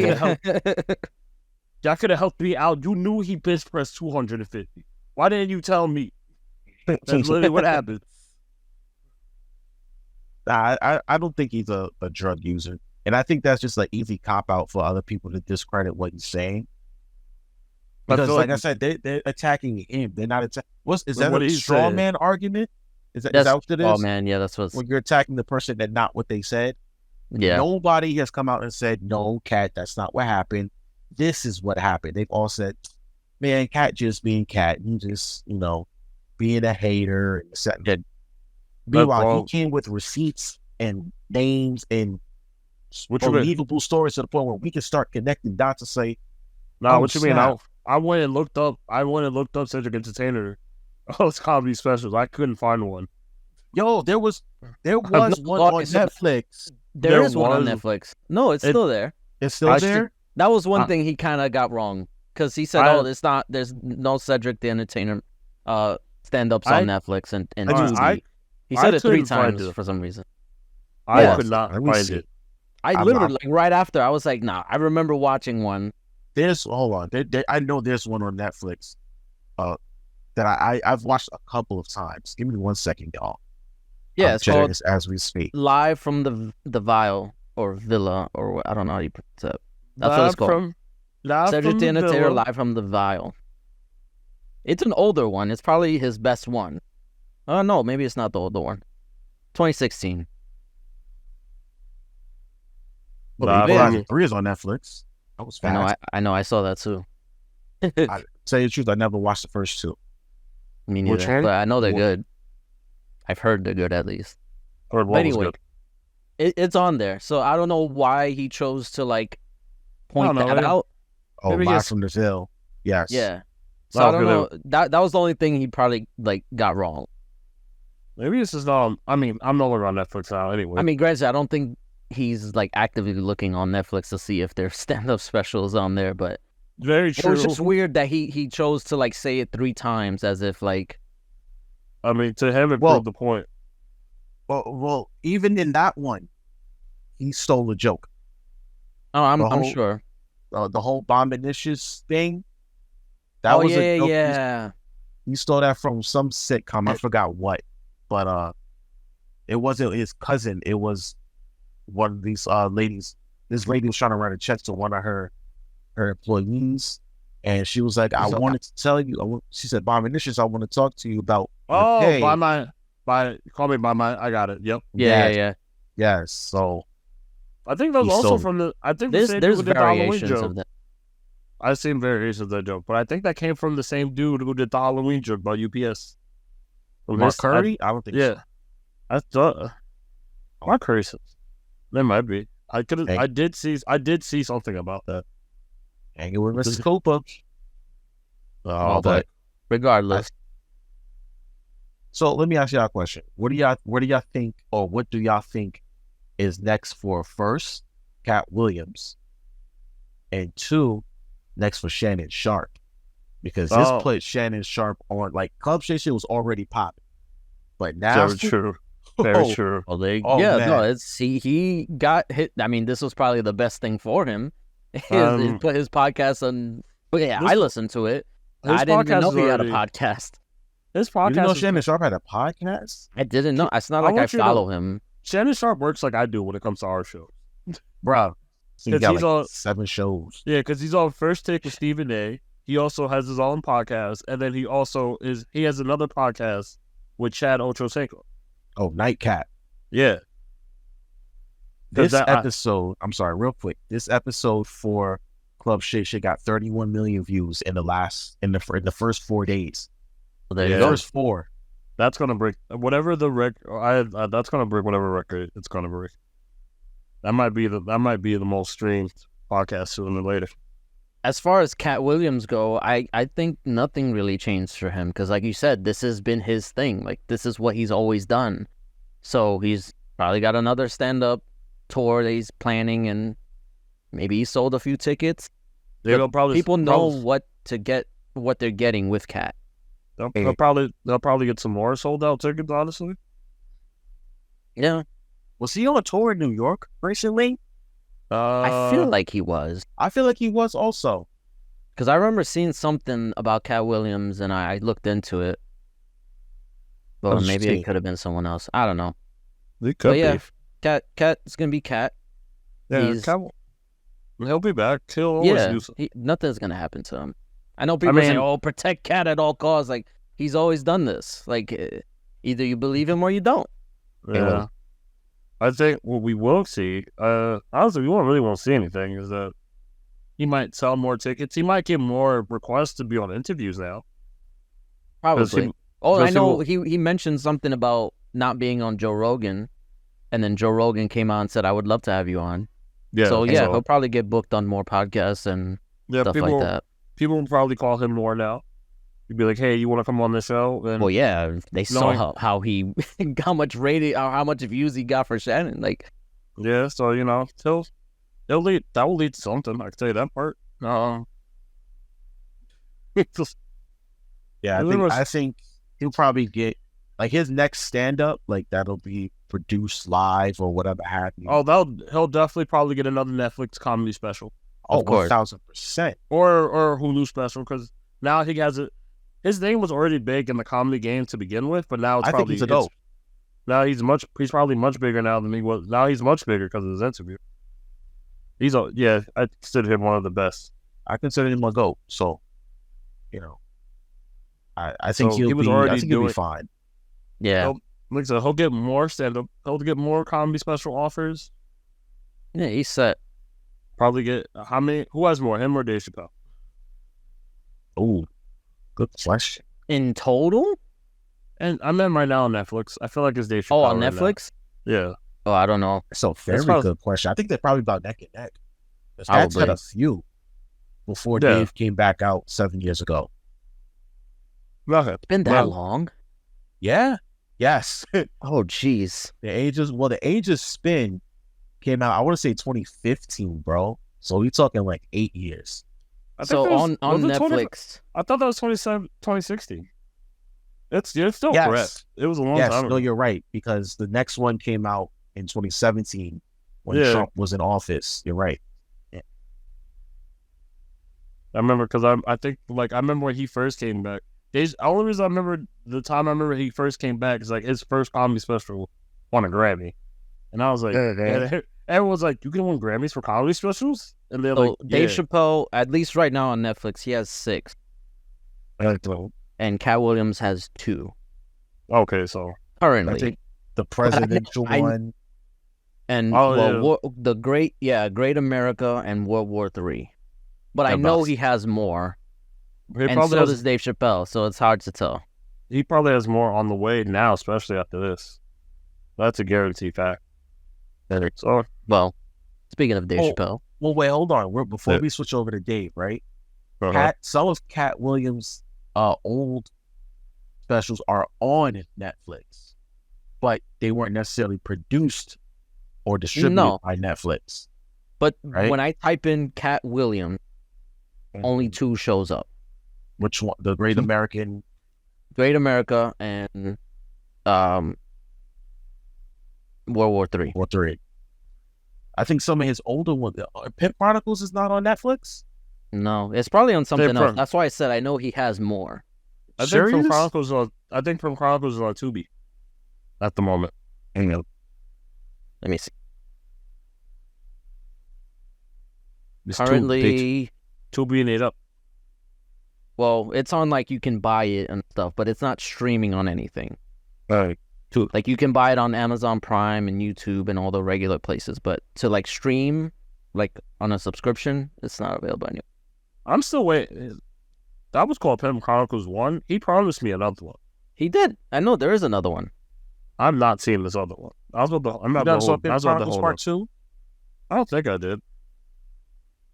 could have helped me out. You knew he bench pressed 250. Why didn't you tell me?" That's literally what happens. I don't think he's a drug user. And I think that's just an easy cop-out for other people to discredit what he's saying. Because, like I said, they're attacking him. They're not attacking... Is that a straw man argument? Is that what it is? Oh, man, yeah, that's what... When you're attacking the person and not what they said? Yeah. Nobody has come out and said, no, Katt, that's not what happened. This is what happened. They've all said, man, Katt just being Katt. He just, being a hater. Meanwhile, he came with receipts and names and believable stories to the point where we can start connecting dots and say, what you mean? I went and looked up Cedric Entertainer. His comedy specials. I couldn't find one. Yo, there was one on Netflix. There is one on Netflix. No, it's still there. It's still there? That was one thing he kind of got wrong. Because he said, there's no Cedric the Entertainer stand-ups on Netflix. And he said it 3 times for some reason. I could not find it. I literally, right after, I was like, nah, I remember watching one. Hold on. I know there's one on Netflix that I've watched a couple of times. Give me 1 second, y'all. Yeah, it's called as we speak. Live from the Vial or Villa, or I don't know how you pronounce it. That's what it's called. Cedric the Entertainer, Live from the Vial. It's an older one. It's probably his best one. Oh, no, maybe it's not the older one. 2016. Well, 3 is on Netflix. That was fast. I know. I saw that too. I tell you the truth, I never watched the first 2. Me neither. But I know they're good. I've heard they're good at least. But anyway, it's on there. So I don't know why he chose to point that out. Oh, Live from the Ville. Yes. Yeah. So I don't know. That was the only thing he probably got wrong. Maybe this is not. I'm no longer on Netflix now. Anyway. I mean, granted, I don't think he's actively looking on Netflix to see if there's stand-up specials on there, but very true. It was just weird that he chose to say it 3 times as if I mean, to him it proved the point. Well, even in that one, he stole a joke. Oh, I'm sure. The whole Bombinicious thing. That was a joke. Yeah. He stole that from some sitcom. I forgot what, but it wasn't his cousin. It was one of these ladies. This lady was trying to write a check to one of her employees, and she was like, "I wanted to tell you." She said, "Bombinicious, I want to talk to you about." Call me by my. I got it. Yep. Yeah. Yes. So I think that was also from the. I think there's variations of that. I've seen variations of that joke, but I think that came from the same dude who did the Halloween joke about UPS. Mark Curry? I don't think so. Yeah. I thought Mark Curry. There might be. I did see something about that. Hanging with Mr. Cooper. But regardless. So let me ask y'all a question. What do y'all think, or what do y'all think is next for, first, Katt Williams, and 2, next for Shannon Sharp? Because this put Shannon Sharp on, Club Shay Shit was already popping, but now very true. Very true. Well, he got hit. I mean, this was probably the best thing for him. He put his podcast on. But yeah, I listened to it. I didn't even know he had a podcast. His You didn't know podcast. Shannon Sharp had a podcast? I didn't know. It's not I like I want you to- follow him. Shannon Sharp works like I do when it comes to our show. Bro. So he 'Cause got he's like on- 7 shows. Yeah, because he's on First Take with Stephen A. He also has his own podcast, and then he has another podcast with Chad Ochocinco. Oh, Nightcat. Yeah. 'Cause This that- episode, I'm sorry, real quick. This episode for Club Shit Shit got 31 million views in the first 4 days. So there Yeah. you go. First 4. That's gonna break whatever the record. That's gonna break whatever record it's gonna break. That might be the most streamed podcast sooner or later. As far as Katt Williams go, I think nothing really changed for him because, like you said, this has been his thing. Like, this is what he's always done. So he's probably got another stand-up tour that he's planning, and maybe he sold a few tickets. They'll probably People know what they're getting with Katt. They'll probably get some more sold out tickets. Honestly, Yeah, Was he on tour in New York recently? I feel like he was. I feel like he was also. Because I remember seeing something about Katt Williams, and I looked into it. But What did you maybe see? it could have been someone else. I don't know. They But yeah, Cat is going to be Cat. Yeah, He's- he'll be back. He'll always Yeah, do something. nothing's going to happen to him. I know people say, mean- oh, protect Cat at all costs. Like, he's always done this. Like, either you believe him or you don't. Yeah. I think what we will see, honestly, we won't really want to see anything, is that he might sell more tickets. He might get more requests to be on interviews now. Probably. he- Oh, I because he know will- he mentioned something about not being on Joe Rogan. And then Joe Rogan came out and said, I would love to have you on. Yeah. So, yeah, he'll probably get booked on more podcasts and yeah, stuff people, like that. people will probably call him more now. He'd be like, hey, you want to come on the show? And Well, yeah, they saw Knowing- how he, how much rating or how much views he got for Shannon. Like, yeah, so, that will lead to something. I can tell you that part. Yeah, I think he'll probably get like his next stand up, like that'll be produced live or whatever happens. he'll definitely probably get another Netflix comedy special. of course. 1,000%. Or Hulu special, because now he has it. His name was already big in the comedy game to begin with, but now it's I think probably he's a dope. now he's probably much bigger now than he was. Now he's much bigger because of his interview. I consider him one of the best. I consider him a GOAT. So, I think So he'll he was be. already I think he'll be doing- fine. yeah. Nope. Like I said, he'll get more stand-up. He'll get more comedy special offers. Yeah, he's set. Probably get how many? Who has more, him or Dave Chappelle? Oh, good question. In total? And I'm in right now on Netflix. I feel like it's Dave Chappelle. Oh, on right now. Netflix? Yeah. Oh, I don't know. That's a very probably- good question. I think they're probably about neck and neck. That's had Probably. a few before Yeah. Dave came back out 7 years ago. Okay. It's been that Well, long? Yeah. Yes. Oh, jeez. The Age of Spin came out, I want to say 2015, bro. So we talking like 8 years. I think So that was- on was it 20 Netflix, I thought that was 2016. It's still Yes. correct. It was a long Yes, time no, ago. you're right, because the next one came out in 2017 when Yeah. Trump was in office. You're right. I remember because I think like I remember when he first came back. The only reason I remember the time I remember he first came back is like his first comedy special won a Grammy, and I was like, everyone's like, you can win Grammys for comedy specials, and they're so like, Dave yeah. Chappelle, at least right now on Netflix, he has 6. And Katt Williams has 2 Okay, so currently. I think the presidential I- one. And Oh, the Great America and World War III. But I And know Bust. he has more. he And probably so has, does Dave Chappelle, so it's hard to tell. he probably has more on the way now, especially after this. That's a guarantee fact. So Well, speaking of Dave Oh. Chappelle, Well, wait, hold on. Before Yeah. we switch over to Dave, right? uh-huh. Some of Katt Williams' old specials are on Netflix, but they weren't necessarily produced or distributed No. by Netflix. but Right. when I type in Katt Williams, only 2 shows up. Which one? The Great American Great America and World War III. or 3. I think some of his older ones, Pimp Chronicles, is not on Netflix. No, it's probably on something else. prob- That's why I said I know he has more. I think Serious? From Chronicles on. I think From Chronicles is on Tubi at the moment. Hang on. Let me see. It's Currently, Tubi and 8up. well, it's on like you can buy it and stuff, but it's not streaming on anything. Right. Like you can buy it on Amazon Prime and YouTube and all the regular places, but to like stream like on a subscription, it's not available anymore. I'm still waiting. That was called Pimp Chronicles 1. He promised me another one. He did. I know there is another one. I'm not seeing this other one. I was about to. I'm You not. done saw I Pimp was about to Chronicles hold Part up. 2? I don't think I did.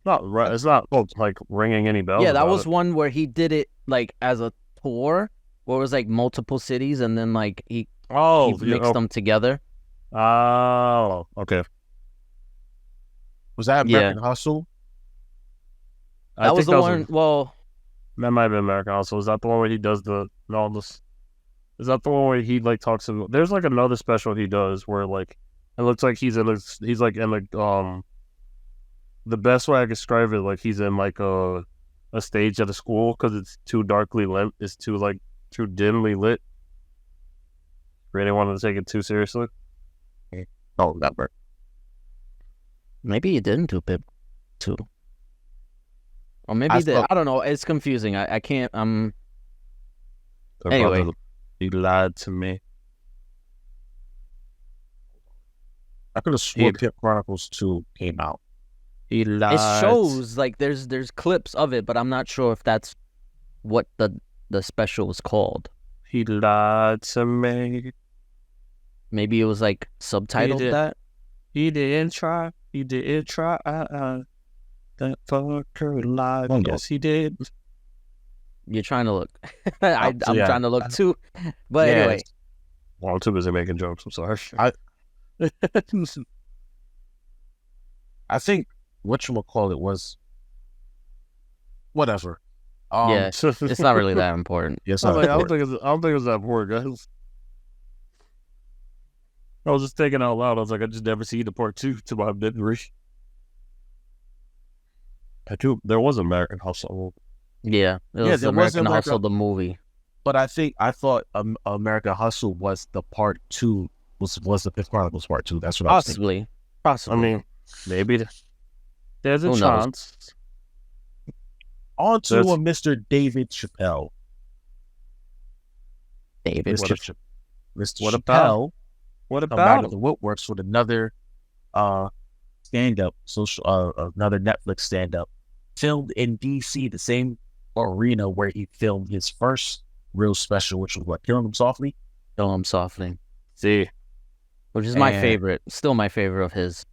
Not right. It's not like ringing any bells. Yeah, that about was it. one where he did it like as a tour, where it was like multiple cities, and then like he mixed them together. Oh, okay. Was that American Hustle? I That was think the one. Well, that might have been American Hustle. Is that the one where he does the no? This is that the one where he like talks about? There's like another special he does where like it looks like he's like in like the best way I can describe it, like he's in like a stage at a school because it's too darkly lit. It's too dimly lit. Really wanted to take it too seriously. Oh, never. maybe he didn't do Pip 2. Or maybe I he did. thought- I don't know. It's confusing. I can't. The Anyway. brother, he lied to me. I could have sworn Pimp Chronicles 2 came out. He lied. It shows like there's clips of it, but I'm not sure if that's what the special was called. He lied to me. Maybe it was like subtitled did. that. He didn't try. He didn't try. That fucker lied. Oh, no. Yes, he did. You're trying to look. I'm yeah. trying to look too. But anyway, Well, I'm too busy making jokes. I'm sorry. I think whatchamacallit was whatever. yeah, it's not really that important. Yes, I don't think it's that important, guys. I was just thinking out loud. I was like, I just never seen the part 2 to my memory. There was American Hustle. Yeah, it was there was American American- Hustle, the movie. But I thought American Hustle was the part 2 was the Pimp Chronicles part 2. That's what I was thinking. Possibly. I mean, maybe there's a Who knows? chance. On to That's- a Mr. David Chappelle. David. Mr. what Chappelle about- What come back about to the woodworks with another stand-up, another Netflix stand-up, filmed in DC, the same arena where he filmed his first real special, which was what, Killing Him Softly? Kill Him Softly, See, which is my And- favorite. Still my favorite of his.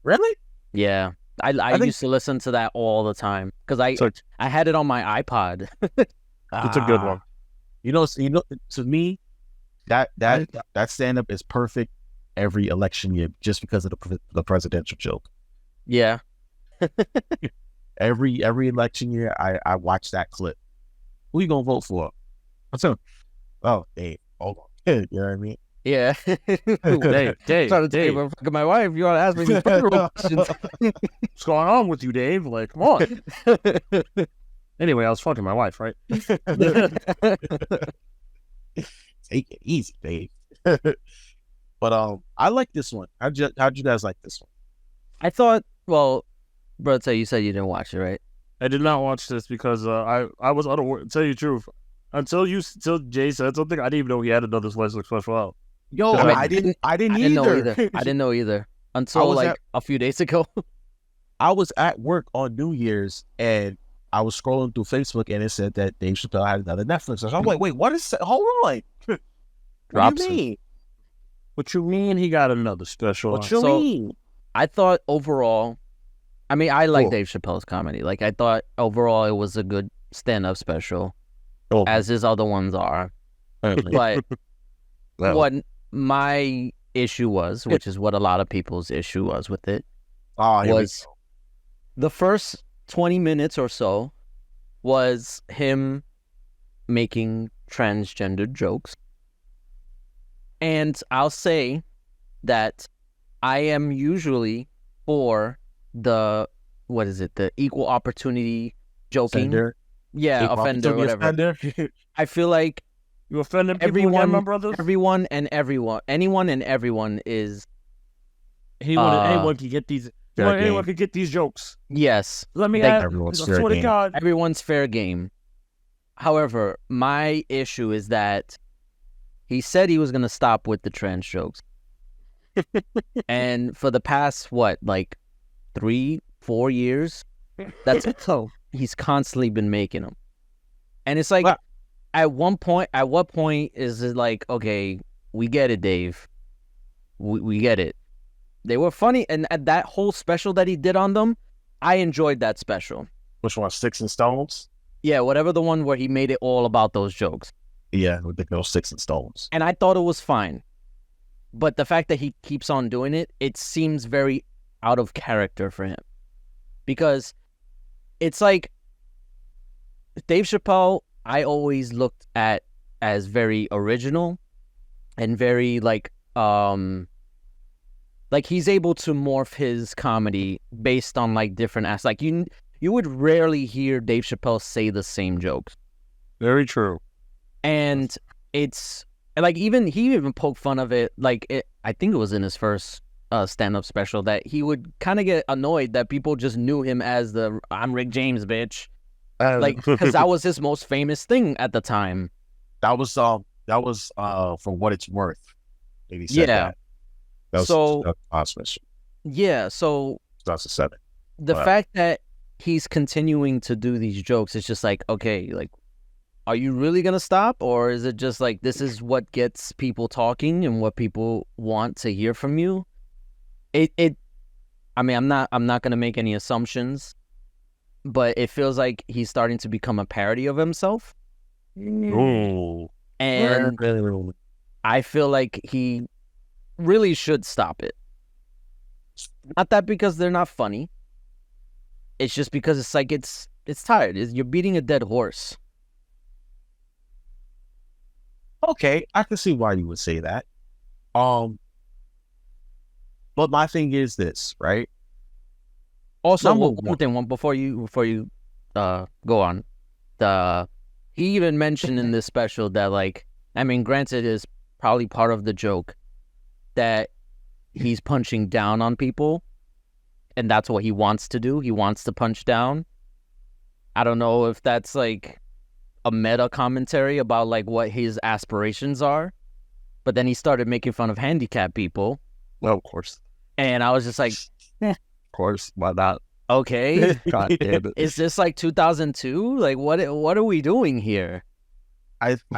Really? Yeah, I think- used to listen to that all the time because I had it on my iPod. it's a good one. You know, to me, that stand-up is perfect every election year just because of the presidential joke. Yeah, Every election year, I watch that clip. Who you gonna vote for? I'm saying, oh, Dave, hold on. You know what I mean? yeah. Dave, Trying to tell you, fucking my wife. You want to ask me these federal questions? what's going on with you, Dave? Like, come on. Anyway, I was fucking my wife, right? Take it easy, Dave. But I like this one. How'd you guys like this one? I thought. Well, bro, you said you didn't watch it, right? I did not watch this because I was unaware. To tell you the truth, until Jay said something, I didn't even know he had another Netflix special out. Yo, I mean, I didn't I didn't know either. I didn't know either until was like at- a few days ago. I was at work on New Year's and I was scrolling through Facebook and it said that Dave Chappelle had another Netflix special. I'm like, wait, what is that? Hold on. What Drops do you it. mean? What you mean he got another special? What out? you So- mean? I thought overall, I mean, I like Cool. Dave Chappelle's comedy. Like, I thought overall it was a good stand-up special, Oh. as his other ones are. But Well, what my issue was, which is what a lot of people's issue was with it, here we was the first 20 minutes or so was him making transgender jokes. And I'll say that I am usually for the equal opportunity joking. Sender. Yeah, offender, whatever. Offender. I feel like You offending people again, my brothers? anyone and everyone is Anyone can get these. Fair Anyone game. can get these jokes. yes, Let me Like, ask. everyone's I fair swear to game. God. everyone's fair game. However, my issue is that he said he was gonna stop with the trans jokes, and for the past 3-4 years, that's So he's constantly been making them, and it's like, Well- at what point is it like, okay, we get it, Dave, we get it. They were funny, and at that whole special that he did on them, I enjoyed that special. Which one? Sticks and Stones? Yeah, whatever, the one where he made it all about those jokes. Yeah, with the Sticks and Stones. And I thought it was fine. But the fact that he keeps on doing it, it seems very out of character for him. Because it's like Dave Chappelle, I always looked at as very original and very like he's able to morph his comedy based on like different aspects. Like you would rarely hear Dave Chappelle say the same jokes. very true. And it's like, he even poked fun of it. I think it was in his first stand-up special that he would kind of get annoyed that people just knew him as the "I'm Rick James, bitch," because that was his most famous thing at the time. that was for what it's worth. That he said Yeah. that. That was So- awesome. Yeah, so 2007. the Wow. fact that he's continuing to do these jokes, it's just like, okay, like, are you really gonna stop, or is it just like this is what gets people talking and what people want to hear from you? I mean, I'm not gonna make any assumptions, but it feels like he's starting to become a parody of himself, Ooh. and I feel like he really should stop it. Not that because they're not funny. It's just because it's like it's tired. You're beating a dead horse. Okay, I can see why you would say that. But my thing is this, right? Also, Number one thing, before you go on, he even mentioned in this special that, like, I mean, granted, is probably part of the joke that he's punching down on people, and that's what he wants to do. He wants to punch down. I don't know if that's like a meta commentary about like what his aspirations are, but then he started making fun of handicapped people, Well, of course. and I was just like, Of course. Why not? okay. God damn it. Is this like 2002? Like, what are we doing here?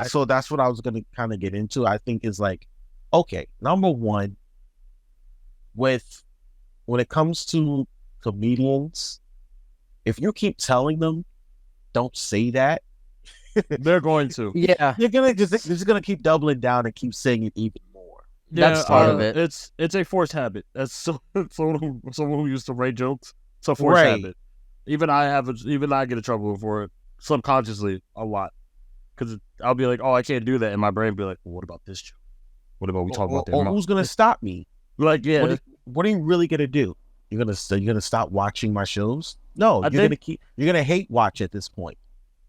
So that's what I was gonna kind of get into. I think is like, okay, number one, when it comes to comedians, if you keep telling them, don't say that, They're going to. Yeah, they're just gonna keep doubling down and keep saying it even more. That's part of it. It's a forced habit. That's someone who used to write jokes. It's a forced Right. habit. Even I get in trouble for it subconsciously a lot, because I'll be like, oh, I can't do that, and my brain be like, well, what about this joke? What about we talk about Or that? who's gonna stop me? Like, yeah, What are you really gonna do? You're gonna stop watching my shows? No, you're gonna hate watch at this point.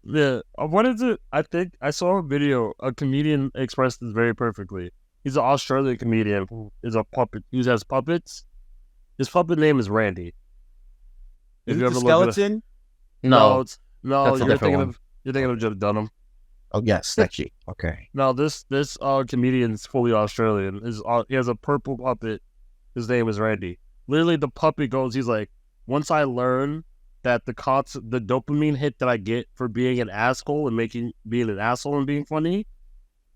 yeah. What is it? I think I saw a video. A comedian expressed this very perfectly. He's an Australian comedian who is a puppet. He has puppets. His puppet name is Randy. Is If it you the ever look at it- skeleton? no, it's no. That's a You're different thinking one. of Jeff Dunham. Oh yes, that's you. Okay. No, this comedian's fully Australian. He has a purple puppet. His name is Randy. Literally, the puppet goes. He's like, once I learn that the dopamine hit that I get for being an asshole and being an asshole and being funny,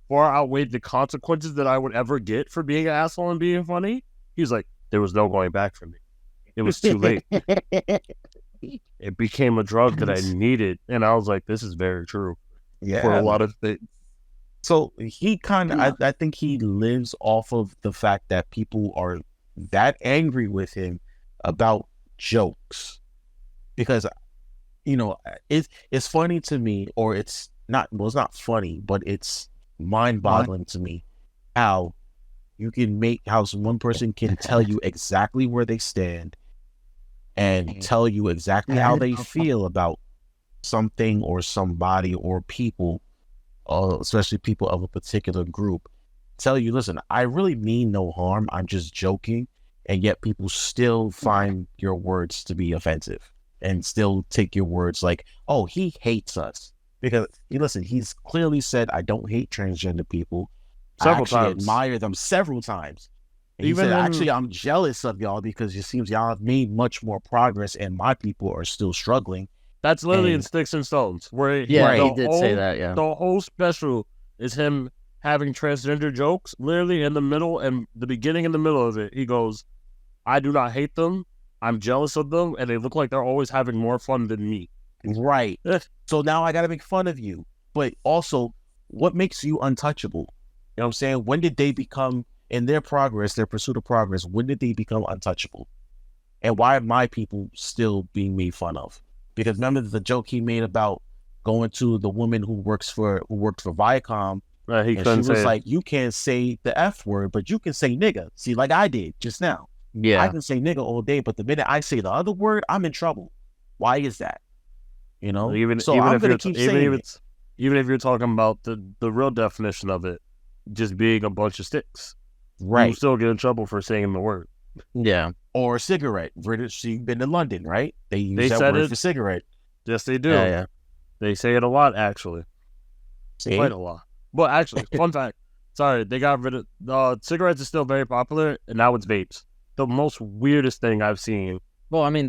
far outweighed the consequences that I would ever get for being an asshole and being funny. He's like, there was no going back for me. It was too late. It became a drug that I needed, and I was like, this is very true for a lot of things. So he kind of, I think he lives off of the fact that people are that angry with him about jokes, because it's funny to me, or it's not. Well, it's not funny, but it's mind-boggling to me how one person can tell you exactly where they stand and tell you exactly how they feel about something or somebody or people, especially people of a particular group, tell you, listen, I really mean no harm. I'm just joking. And yet people still find your words to be offensive and still take your words like, oh, he hates us. Because, listen, he's clearly said, I don't hate transgender people. Several I actually times. admire them several times. And Even he said, in- actually, I'm jealous of y'all because it seems y'all have made much more progress and my people are still struggling. That's literally in And- Sticks and Stones, where Yeah, the he did say that. Yeah. The whole special is him having transgender jokes. Literally in the middle and the beginning and the middle of it, he goes, I do not hate them. I'm jealous of them, and they look like they're always having more fun than me. Right. So now I got to make fun of you. But also, what makes you untouchable? You know what I'm saying? When did they become, in their progress, their pursuit of progress, when did they become untouchable? And why are my people still being made fun of? Because remember the joke he made about going to the woman who worked for Viacom, He and she couldn't was say like, you can't say the F word, but you can say nigga. See, like I did just now. I Yeah. can say nigga all day, but the minute I say the other word, I'm in trouble. Why is that? You know? even so even I'm if going you're to keep even saying if it's even if you're talking about the real definition of it, just being a bunch of sticks, you right. still get in trouble for saying the word. Yeah. Or a cigarette. British, you've been to London, right? They use They that said word it. for cigarette. Yes, they do. Yeah. Yeah. They say it a lot, actually, See? quite a lot. But actually, fun fact. Sorry, they got rid of cigarettes. Is still very popular, and now it's vapes. The most weirdest thing I've seen. Well, I mean,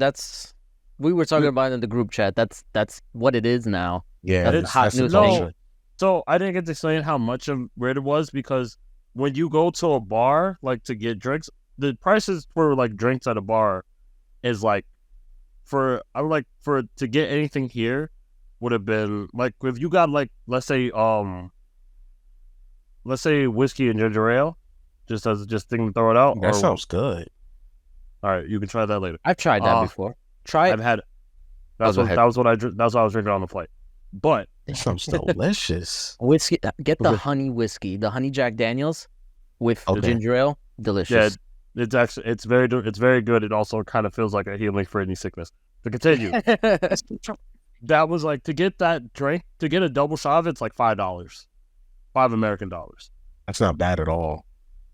we were talking about it in the group chat. That's what it is now. Yeah, That's hot that's news the thing. culture. So I didn't get to explain how much of weird it was because when you go to a bar, like to get drinks, the prices for like drinks at a bar is like to get anything here would have been like if you got like let's say whiskey and ginger ale, just as just thing to throw it out. That sounds good. All right, you can try that later. I've tried that before. Try it. I've had. Go ahead. That was what I was drinking on the flight. But That sounds delicious. Whiskey. Get the honey whiskey, the honey Jack Daniels with Okay. ginger ale. yeah, Delicious. it's very good. It also kind of feels like a healing for any sickness. To continue, that was like to get that drink, to get a double shot of it's like $5, $5 American dollars. That's not bad at all.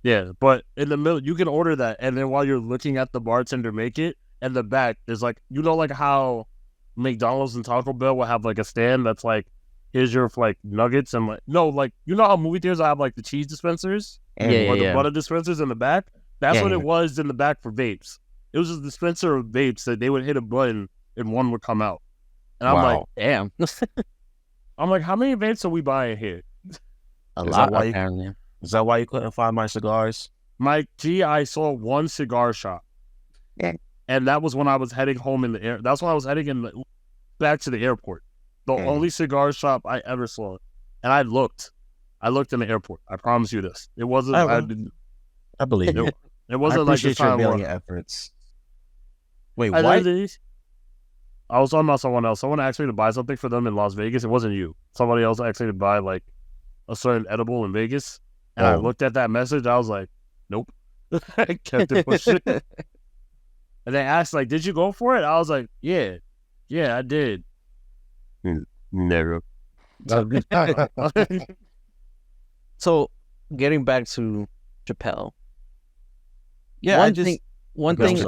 Yeah, but in the middle, you can order that, and then while you're looking at the bartender make it, and the back there's like like how McDonald's and Taco Bell will have like a stand that's like, here's your like nuggets and like how movie theaters have like the cheese dispensers or the butter dispensers in the back. That's what it was in the back for vapes. It was a dispenser of vapes that they would hit a button and one would come out. And I'm like, Damn. how many vapes are we buying here? A Is lot, that why apparently. Is that why you couldn't find my cigars? I saw one cigar shop. Yeah. And that was when I was heading home in the air. That's when I was heading back to the airport. The only cigar shop I ever saw. And I looked in the airport. I promise you this. It wasn't. I believe it. It wasn't like this your time. valiant efforts. Wait, I what? was talking about someone else. Someone asked me to buy something for them in Las Vegas. It wasn't you. Somebody else asked me to buy like a certain edible in Vegas. And I looked at that message. I was like, nope. I kept it pushing. And they asked, like, did you go for it? I was like, yeah, I did. Never. So, getting back to Chappelle. Yeah, One thing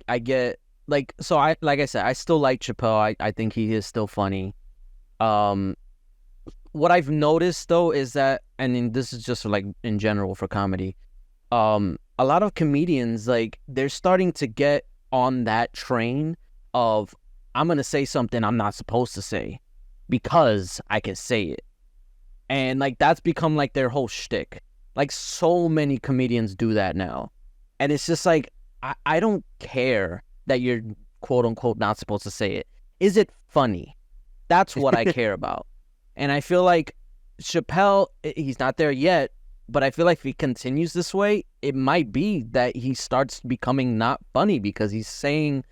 I get, like, so like I said, I still like Chappelle. I think he is still funny. What I've noticed though is that, and then this is just like in general for comedy, a lot of comedians, like, they're starting to get on that train of, I'm gonna say something I'm not supposed to say because I can say it, and like that's become like their whole shtick. Like, so many comedians do that now, and it's just like, I don't care that you're quote unquote not supposed to say it. Is it funny? That's what I care about. And I feel like Chappelle, he's not there yet, but I feel like if he continues this way, it might be that he starts becoming not funny because he's saying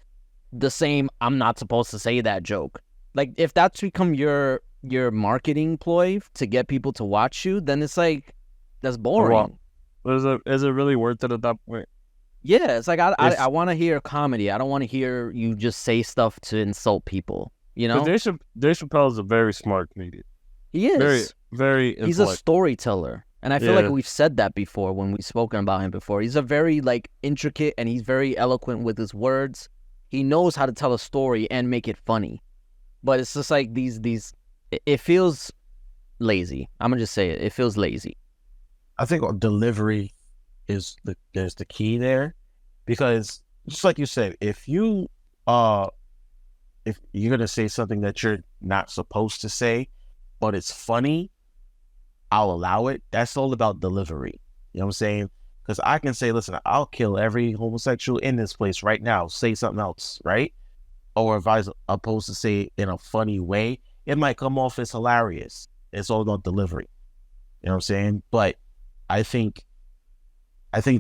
the same I'm not supposed to say that joke. Like, if that's become your marketing ploy to get people to watch you, then it's like, that's boring. Well, is it really worth it at that point? Yeah, it's like I want to hear comedy. I don't want to hear you just say stuff to insult people. You know, Dave Chappelle is a very smart comedian. he is. Very, very He's a intellect. storyteller. And I feel like Yeah. we've said that before when we've spoken about him before. He's a very like intricate and he's very eloquent with his words. He knows how to tell a story and make it funny. But it's just like it feels lazy. I'm gonna just say it. It feels lazy. I think delivery is the key there, because just like you said, if you're gonna say something that you're not supposed to say, but it's funny, I'll allow it. That's all about delivery. You know what I'm saying? Because I can say, listen, I'll kill every homosexual in this place right now. Say something else, right? Or if I was opposed to say it in a funny way, it might come off as hilarious. It's all about delivery. You know what I'm saying? But I think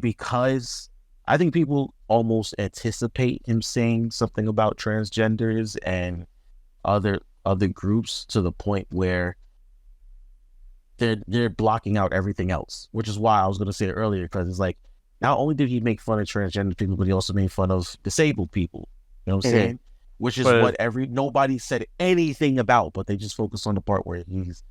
because I think people almost anticipate him saying something about transgenders and other groups to the point where they're blocking out everything else, which is why I was going to say it earlier, because it's like, not only did he make fun of transgender people, but he also made fun of disabled people. You know what I'm saying? Which is what nobody said anything about, but they just focused on the part where he's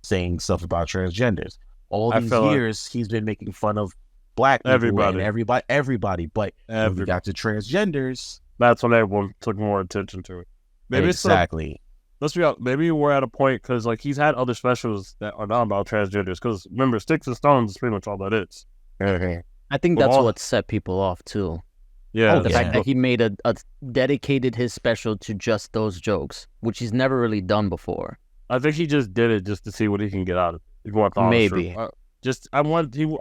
saying stuff about transgenders. All these years, he's been making fun of black people and everybody. But when we got to transgenders, that's when everyone took more attention to it. Maybe exactly. Let's be honest. Maybe we're at a point because like he's had other specials that are not about transgenders. Because remember, Sticks and Stones is pretty much all that is. I think that's what set people off too. Yeah, the fact that he made a dedicated his special to just those jokes, which he's never really done before. I think he just did it just to see what he can get out of it. Maybe. I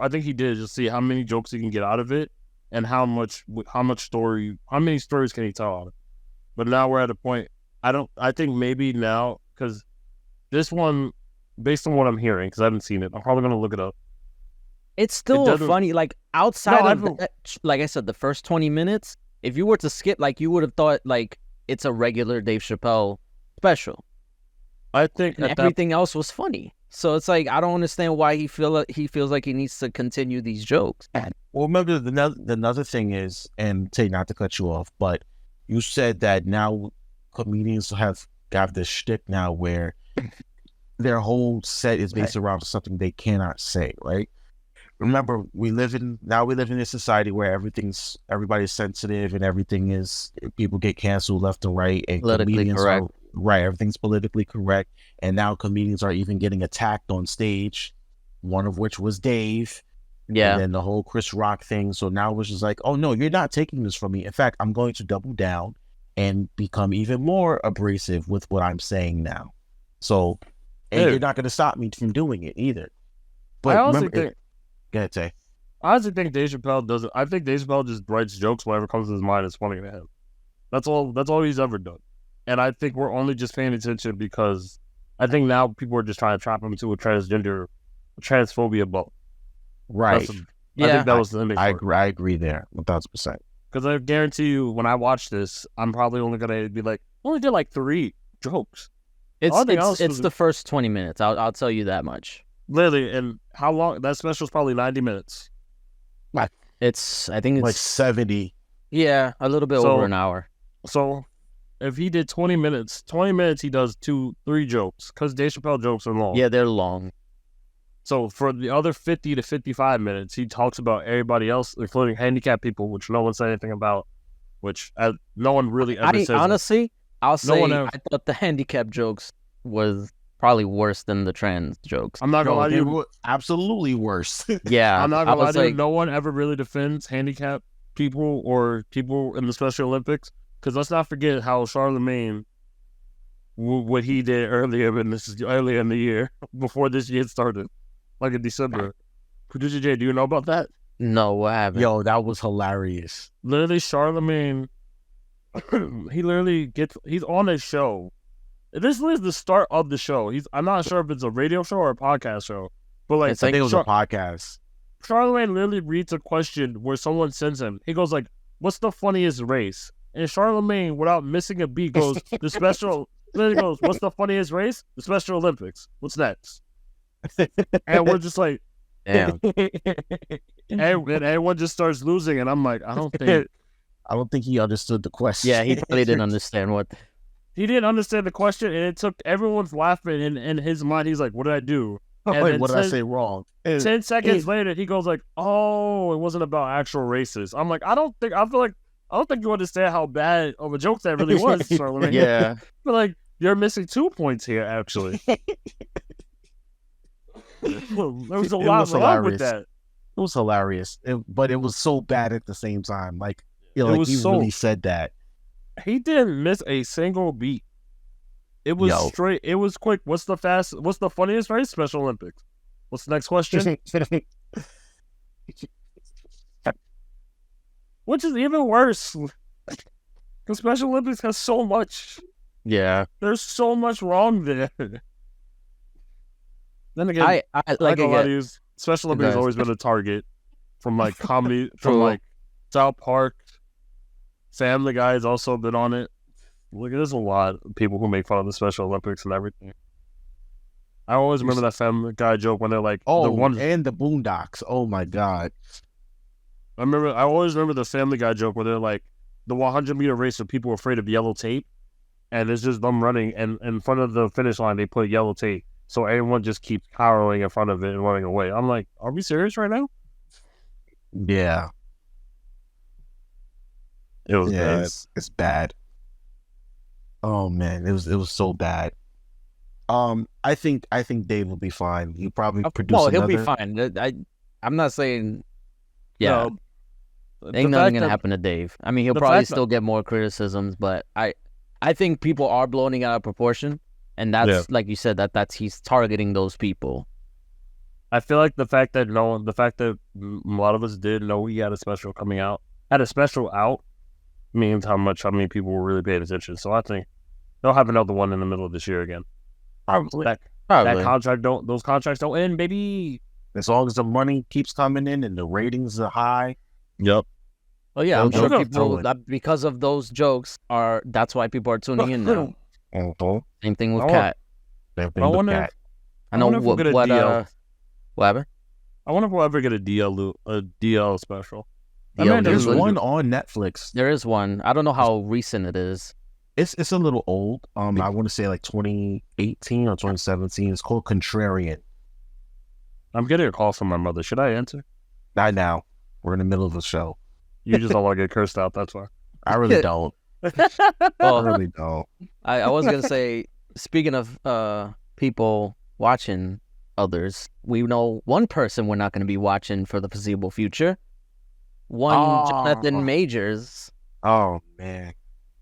think he did just see how many jokes he can get out of it and how many stories can he tell out of it. But now we're at a point. I think maybe now, because this one, based on what I'm hearing, because I haven't seen it, I'm probably gonna look it up. It's still funny, like outside of like I said, the first 20 minutes, if you were to skip, like you would have thought like it's a regular Dave Chappelle special. I think everything else was funny. So it's like, I don't understand why he feels like he needs to continue these jokes. Well, remember another thing is, and not to cut you off, but you said that now comedians have got this shtick now where their whole set is based around something they cannot say, right? Remember, we live in a society where everybody's sensitive and people get canceled left and right, and politically correct. Everything's politically correct, and now comedians are even getting attacked on stage, one of which was Dave. Yeah. And then the whole Chris Rock thing. So now it's just like, oh no, you're not taking this from me. In fact, I'm going to double down and become even more abrasive with what I'm saying now. So, and you're not going to stop me from doing it either. But I also think, go ahead, Tay. I honestly think Dave Chappelle doesn't. I think Dave Chappelle just writes jokes whatever comes to his mind is funny to him. That's all he's ever done. And I think we're only just paying attention because I think now people are just trying to trap him into a transphobia boat. Right. I think that was the ending. I agree there 1,000%. Because I guarantee you, when I watch this, I'm probably only gonna be like, I only did like 3 jokes. It's the first 20 minutes. I'll tell you that much. Literally, and how long? That special is probably 90 minutes. I think it's like 70. Yeah, a little bit over an hour. So if he did 20 minutes he does 2-3 jokes, because Dave Chappelle jokes are long. Yeah, they're long. So for the other 50 to 55 minutes, he talks about everybody else, including handicapped people, which no one said anything about, which no one really ever says. Honestly, I thought the handicapped jokes was probably worse than the trans jokes. I'm not gonna lie to you. Were absolutely worse. Yeah. I'm not gonna lie to you. No one ever really defends handicapped people or people in the Special Olympics, because let's not forget how Charlemagne, what he did earlier in the year, before this year started. Like in December. Producer Jay, do you know about that? No, what happened? Yo, that was hilarious. Literally, Charlemagne, he's on a show. This is the start of the show. I'm not sure if it's a radio show or a podcast show. But like, I think it was a podcast. Charlemagne literally reads a question where someone sends him. He goes like, what's the funniest race? And Charlemagne, without missing a beat, goes, literally goes, what's the funniest race? The Special Olympics. What's next? And we're just like, damn. And everyone just starts losing, and I'm like, I don't think he understood the question. Yeah, he probably didn't understand what. he didn't understand the question, and it took everyone's laughing. And in his mind, he's like, "What did I do?" And Wait, then what did I say wrong? 10 seconds later, he goes like, "Oh, it wasn't about actual races." I'm like, I don't think you understand how bad of a joke that really was, Charlamagne. Yeah. But like, you're missing 2 points here, actually. There was a lot wrong with that. It was hilarious, but it was so bad at the same time. Like, he so- really said that. He didn't miss a single beat. It was straight. It was quick. What's the funniest race? Special Olympics. What's the next question? Which is even worse. Because Special Olympics has so much. Yeah. There's so much wrong there. Then again, I like a lot of again, these Special Olympics has guys. always been a target from like comedy, from True. like South Park. Family Guy has also been on it. Look, there's a lot of people who make fun of the Special Olympics and everything. I always remember that Family Guy joke when they're like, and the Boondocks. Oh my God. I always remember the Family Guy joke where they're like, the 100-meter race where people are afraid of yellow tape, and it's just them running, and in front of the finish line they put yellow tape, so everyone just keeps cowering in front of it and running away. I'm like, are we serious right now? Yeah. It was bad. It's bad. Oh man, it was so bad. I think Dave will be fine. He'll probably produce well, another. he'll be fine. I'm not saying. Yeah, No, ain't nothing gonna happen to Dave. I mean, he'll the probably fact that- still get more criticisms, but I think people are blowing it out of proportion, and that's like you said that's he's targeting those people. I feel like the fact that a lot of us did know he had a special coming out, means how many people were really paying attention. So I think they'll have another one in the middle of this year again. Probably. Those contracts don't end, baby. As long as the money keeps coming in and the ratings are high. Yep. Well, yeah, I'm They'll sure keep people going. because of those jokes that's why people are tuning in now. Same thing with I Katt. I wonder I know wonder if we'll get a DL. what happened? I wonder if we'll ever get a DL special. DL Amanda, There's Usually one on Netflix. There is one. I don't know how recent it is. It's a little old. I want to say like 2018 or 2017. It's called Contrarian. I'm getting a call from my mother. Should I answer? Not now. We're in the middle of the show. You just don't want to get cursed out. That's why. I really don't. I Well, really don't. I was gonna say, speaking of people watching others, we know one person we're not gonna be watching for the foreseeable future. Jonathan Majors. Oh man.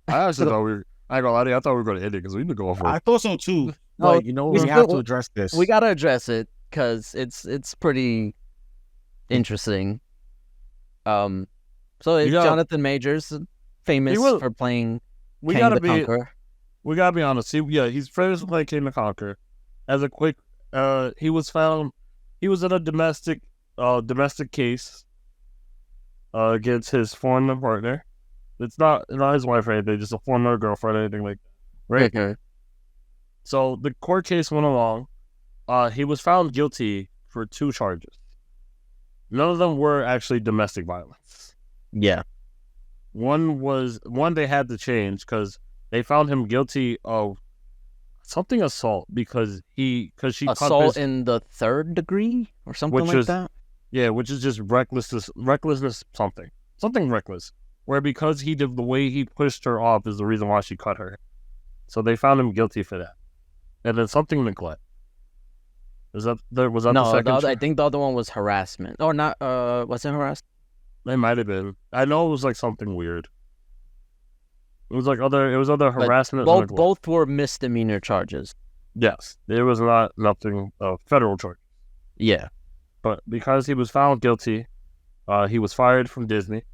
I actually thought I ain't gonna lie to you. I thought we were going to end it because we need to go off. I thought so too. No, But you know, we we have to still- address this. We gotta address it because it's pretty interesting. So it's Jonathan Majors, famous for playing We King gotta the be. Conqueror. We gotta be honest. He's famous for playing King the Conqueror. As a quick, he was in a domestic case against his former partner. It's not his wife or anything, just a former girlfriend or anything like that. Right? Okay. So the court case went along. He was found guilty for 2 charges. None of them were actually domestic violence. Yeah. One they had to change because they found him guilty of something assault because she Assault in the 3rd degree or something Which like is- that. Yeah, which is just recklessness, something reckless. Where because the way he pushed her off is the reason why she cut her. So they found him guilty for that. And then something neglect. Was that No, the second? I think the other one was harassment. Or not, was it harassment? It might have been. I know it was like something weird. It was other But harassment. and neglect. Both were misdemeanor charges. Yes, there was nothing federal charge. Yeah. But because he was found guilty, he was fired from Disney.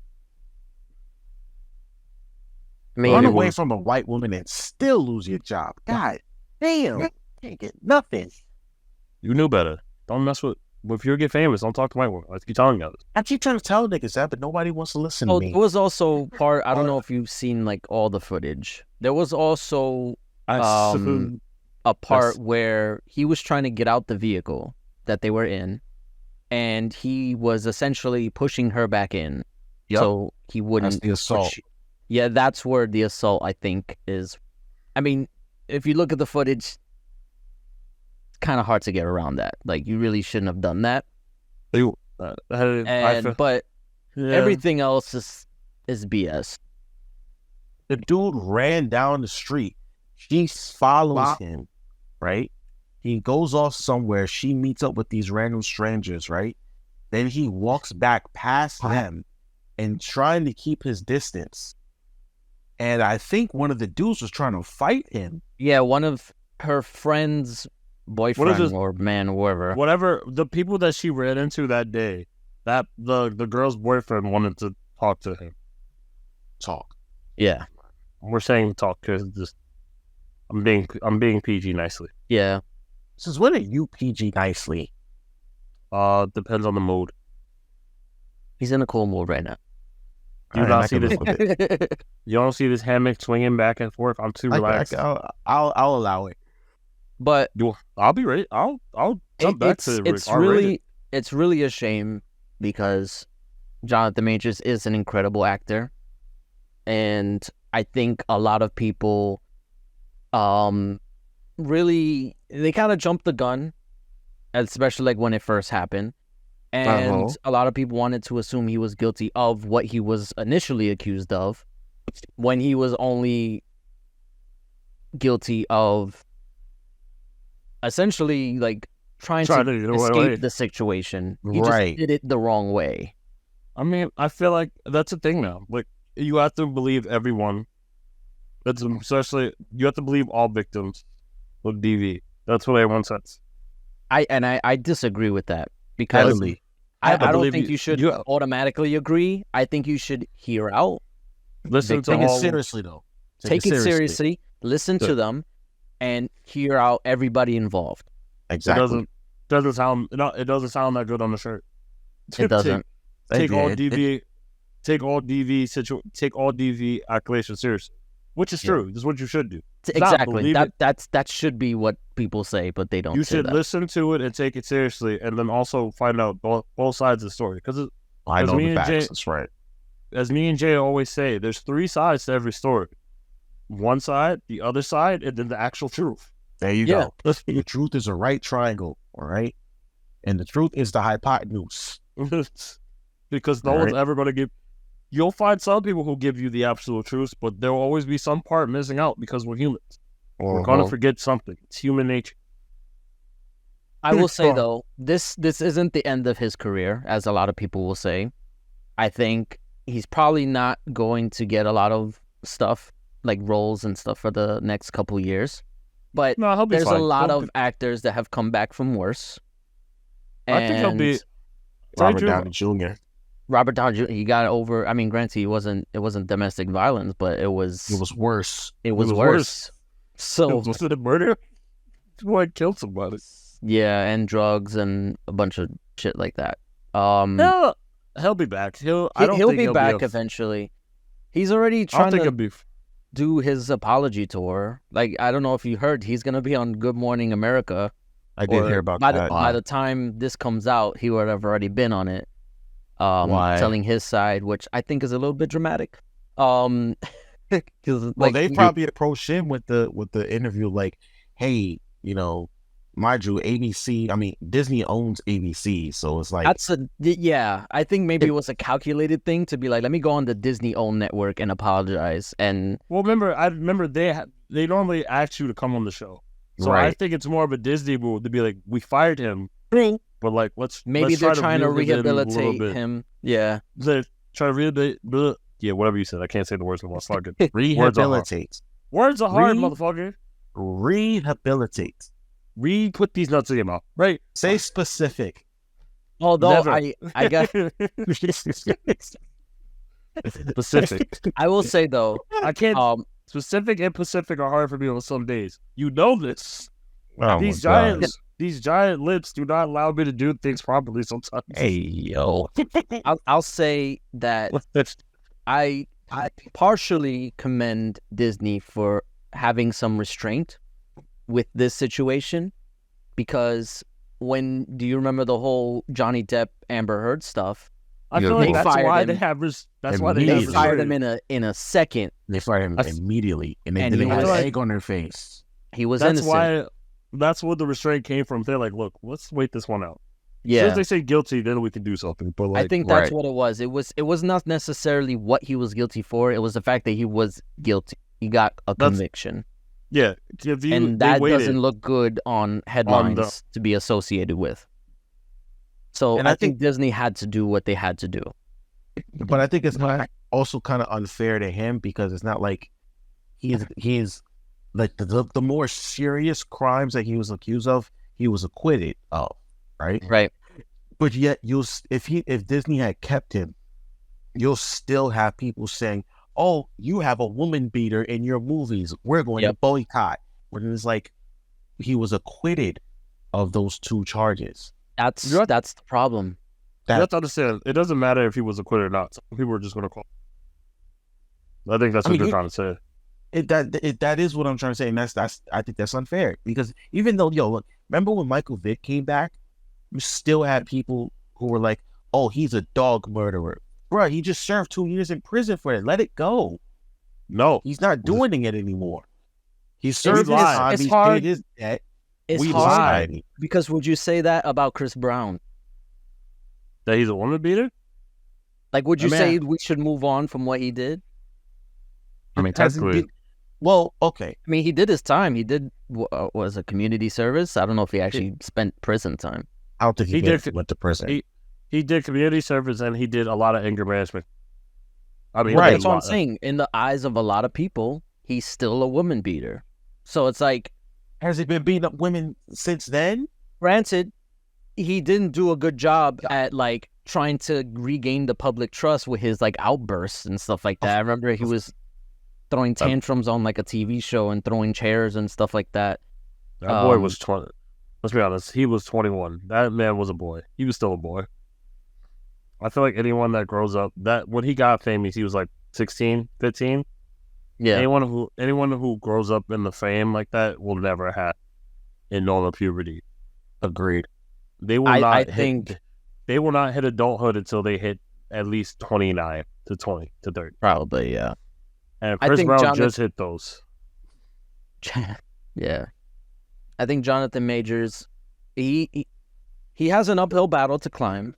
Run Maybe. away from a white woman and still lose your job. God damn. Can't get nothing. You knew better. Don't mess with. If you get famous, don't talk to white women. Let's keep telling you this. I keep trying to tell niggas that, but nobody wants to listen to Oh, me. there was also part. I don't know if you've seen like all the footage. There was also a part where he was trying to get out the vehicle that they were in, and he was essentially pushing her back in, Yep. so he wouldn't. That's the assault. Yeah, that's where the assault I think is I mean, if you look at the footage, it's kind of hard to get around that. Like, you really shouldn't have done that. But everything else is BS. The dude ran down the street. She follows him, right? He goes off somewhere. She meets up with these random strangers, right? Then he walks back past them and trying to keep his distance. And I think one of the dudes was trying to fight him. Yeah, one of her friends' boyfriend or man, or whatever. The people that she ran into that day, that the girl's boyfriend wanted to talk to him. Talk. Yeah. We're saying talk because just I'm being PG nicely. Yeah. Since when are you PG nicely? Depends on the mood. He's in a cool mood right now. You don't see this. You don't see this hammock swinging back and forth. I'm too relaxed. I'll allow it. But I'll be ready. I'll jump back to it's really a shame because Jonathan Majors is an incredible actor, and I think a lot of people, really they kind of jumped the gun, especially like when it first happened. And a lot of people wanted to assume he was guilty of what he was initially accused of, when he was only guilty of essentially like trying to escape the situation. He just did it the wrong way. I mean, I feel like that's a thing now. Like, you have to believe everyone. Especially, you have to believe all victims of DV. That's what everyone says. I disagree with that because I don't think you should automatically agree. I think you should hear out. Take it seriously, though. Take it seriously. Listen to them, and hear out everybody involved. Exactly. It doesn't sound that good on the shirt. It doesn't. Take all DV accusations seriously, which is true. This is what you should do. Exactly. That should be what people say, but they don't. You should listen to it and take it seriously, and then also find out both sides of the story. Because I know the facts. That's right. As me and Jay always say, there's 3 sides to every story. One side, the other side, and then the actual truth. There you go. The truth is a right triangle, all right? And the truth is the hypotenuse. Because no one's ever going to give... You'll find some people who give you the absolute truth, but there will always be some part missing out because we're humans. We're going to forget something. It's human nature. I will say, though, this isn't the end of his career, as a lot of people will say. I think he's probably not going to get a lot of stuff, like roles and stuff, for the next couple years. But there's a lot of actors that have come back from worse. I think he'll be... Robert Downey Jr. Robert Downey Jr. He got over... I mean, granted, it wasn't domestic violence, but it was... It was worse. It was worse. So... Was it a murder? This boy killed somebody. Yeah, and drugs and a bunch of shit like that. He'll be back. He'll be back eventually. He's already trying to do his apology tour. Like, I don't know if you heard, he's going to be on Good Morning America. I did hear about that. By the time this comes out, he would have already been on it. Telling his side, which I think is a little bit dramatic. Well, they probably approached him with the interview like, hey, mind you, Disney owns ABC, so it's like... I think maybe it was a calculated thing to be like, let me go on the Disney-owned network and apologize. And remember they normally ask you to come on the show. So I think it's more of a Disney move to be like, we fired him, but like, maybe they're trying to rehabilitate him. Yeah. They're trying to rehabilitate... Yeah, whatever you said. I can't say the words no more. It's not good. Rehabilitate. Words are hard, motherfucker. Rehabilitate. Put these nuts in your mouth, right? Say specific. Although I got specific. I will say though, I can't. Specific and Pacific are hard for me on some days. You know this. Oh, these giant lips do not allow me to do things properly sometimes. Hey yo, I'll say that I partially commend Disney for having some restraint with this situation, because do you remember the whole Johnny Depp Amber Heard stuff? I feel like They that's fired why him. they have that's why they They have fired restraint. him in a second. They fired him I f- immediately, and they and didn't he have was- egg on their face. He was That's innocent. why. That's where the restraint came from. They're like, look, let's wait this one out. As soon Yeah. as they say guilty, then we can do something. But like, I think that's right. what it was. It was not necessarily what he was guilty for. It was the fact that he was guilty. He got a That's- conviction. yeah, if you, And they that waited. doesn't look good on headlines to be associated with. So And I I think Disney had to do what they had to do. But I think it's not also kind of unfair to him because it's not like he's like the more serious crimes that he was accused of, he was acquitted of, right? Right. But yet if Disney had kept him, you'll still have people saying, "Oh, you have a woman beater in your movies. We're going to boycott." When it's like he was acquitted of those 2 charges. That's the problem. You have to understand, it doesn't matter if he was acquitted or not. Some people are just going to call. I think that's what you're trying to say. That is what I'm trying to say, and that's I think that's unfair because even though look, remember when Michael Vick came back, you still had people who were like, "Oh, he's a dog murderer, bro. He just served 2 years in prison for it. Let it go. No, He's not doing it anymore. He served his lied. time. It's He's hard. paid his debt. It's We hard lied. because would you say that about Chris Brown? that he's a woman beater. Like, would you I mean, say we should move on from what he did? I mean, Hasn't technically, been- Well, okay. I mean, he did his time. He did was a community service. I don't know if he actually spent prison time. I don't think He he did- went to prison. he did community service and he did a lot of anger management. I mean, Well, Right. that's what I'm saying. In the eyes of a lot of people, he's still a woman beater. So it's like, Has he been beating up women since then? granted, he didn't do a good job at like trying to regain the public trust with his like outbursts and stuff like that. I remember he was throwing tantrums on like a TV show and throwing chairs and stuff like that. That boy was 20. Let's be honest. He was 21. That man was a boy. He was still a boy. I feel like anyone that grows up, that when he got famous, he was like 16, 15. Yeah. Anyone who grows up in the fame like that will never have in normal puberty. Agreed. They will I not think they will not hit adulthood until they hit at least 29 to 20 to 30. probably, yeah. And I Chris think Brown Jonathan- just hit those. Yeah. I think Jonathan Majors, he has an uphill battle to climb.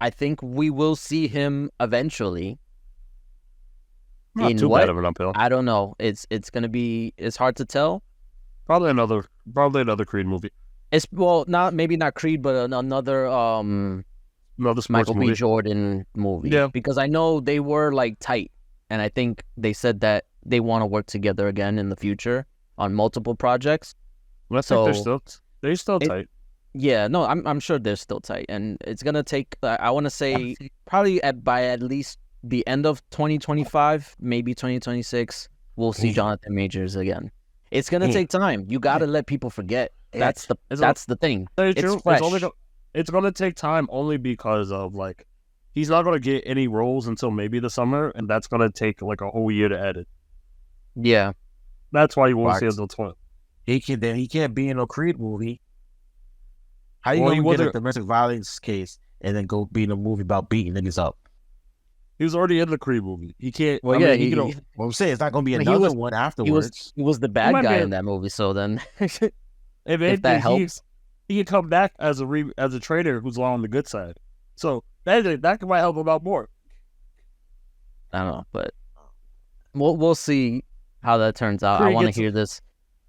I think we will see him eventually. Not In too what? bad of an uphill. I don't know. It's hard to tell. Probably another Creed movie. It's maybe not Creed, but another Another sports Michael B. movie. Jordan movie. Yeah. Because I know they were like tight, and I think they said that they want to work together again in the future on multiple projects. I think they're So- still tight. Yeah, no, I'm sure they're still tight, and it's gonna take. I want to say probably by at least the end of 2025, maybe 2026, we'll see Jonathan Majors again. It's gonna take time. You gotta let people forget. That's the thing. Very It's true. fresh. It's gonna take time only because of like he's not gonna get any roles until maybe the summer, and that's gonna take like a whole year to edit. Yeah, That's why you won't see Right. until 20. He can't be in a Creed movie. How you Well, he gonna get a wasn't- domestic violence case and then go be in a movie about beating niggas up? He was already in the Creed movie. He can't. well, I yeah, mean, he, can, Well, I'm saying it's not gonna be He another was- one he afterwards. was the bad might guy be- in that movie. So then, if if anything, that helps. he can come back as a traitor who's on the good side. So that might help him out more. I don't know, but we'll see how that turns out. I Creed want to gets- hear this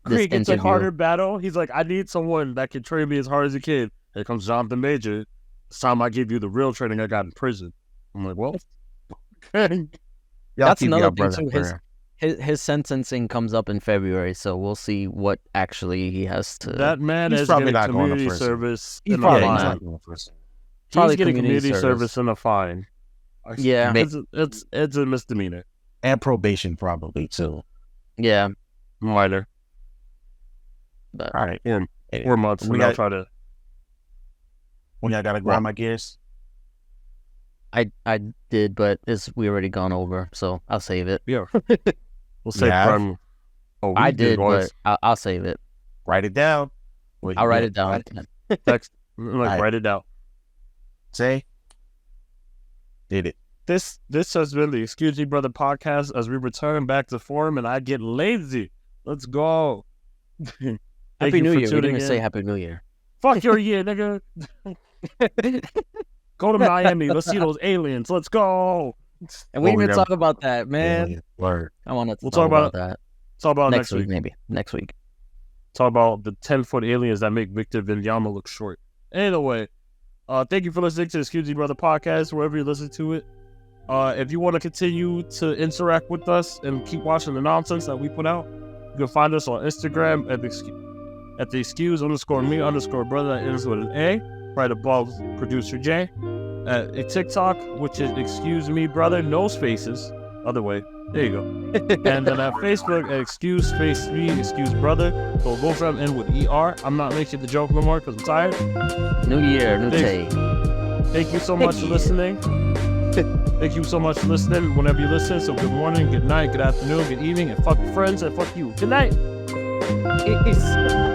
Creed gets a interview. harder battle. He's like, I need someone that can train me as hard as he can. Here comes Jonathan Major. It's time I give you the real training I got in prison. I'm like, well, Y'all That's keep another your thing brother too. in prayer. His sentencing comes up in February, so we'll see what actually he has to. that man He's is probably getting not going to community prison. service He's and a probably not. fine. not going to prison. Probably He's getting community community service. service and a fine. Yeah. It's a misdemeanor. And probation probably too. Yeah, Minor. but All right. 4 months. We And I'll got- try to. When y'all gotta grind my gears. I did, but we already gone over, so I'll save it. Yeah. We'll say have? prime. Oh, we I did, boys. but I'll save it. Write it down. Wait, I'll write yeah, it down. Text. Like, Alright. write it down. Say Did it. This has been the Excuse Me Brother podcast as we return back to form and I get lazy. Let's go. Happy New Year. We didn't even say Happy New Year. Fuck your year, nigga. Go to Miami. Let's see those aliens. Let's go. And we didn't talk about that, man. Word. I want to We'll talk about that. Talk about Next week, maybe. Next week. Talk about the 10-foot aliens that make Victor Wembanyama look short. Anyway, thank you for listening to the Excuse Me Brother podcast, wherever you listen to it. If you want to continue to interact with us and keep watching the nonsense that we put out, you can find us on Instagram at the excuse_me_brother that ends with an A, right above producer J. At a TikTok, which is excuse me brother, no spaces, other way. There you go. And then at Facebook at excuse brother. So both of them end with ER. I'm not making the joke no more because I'm tired. New year, new day. Thank you so much for listening. Thank you so much for listening whenever you listen. So good morning, good night, good afternoon, good evening, and fuck your friends and fuck you. Good night. Peace.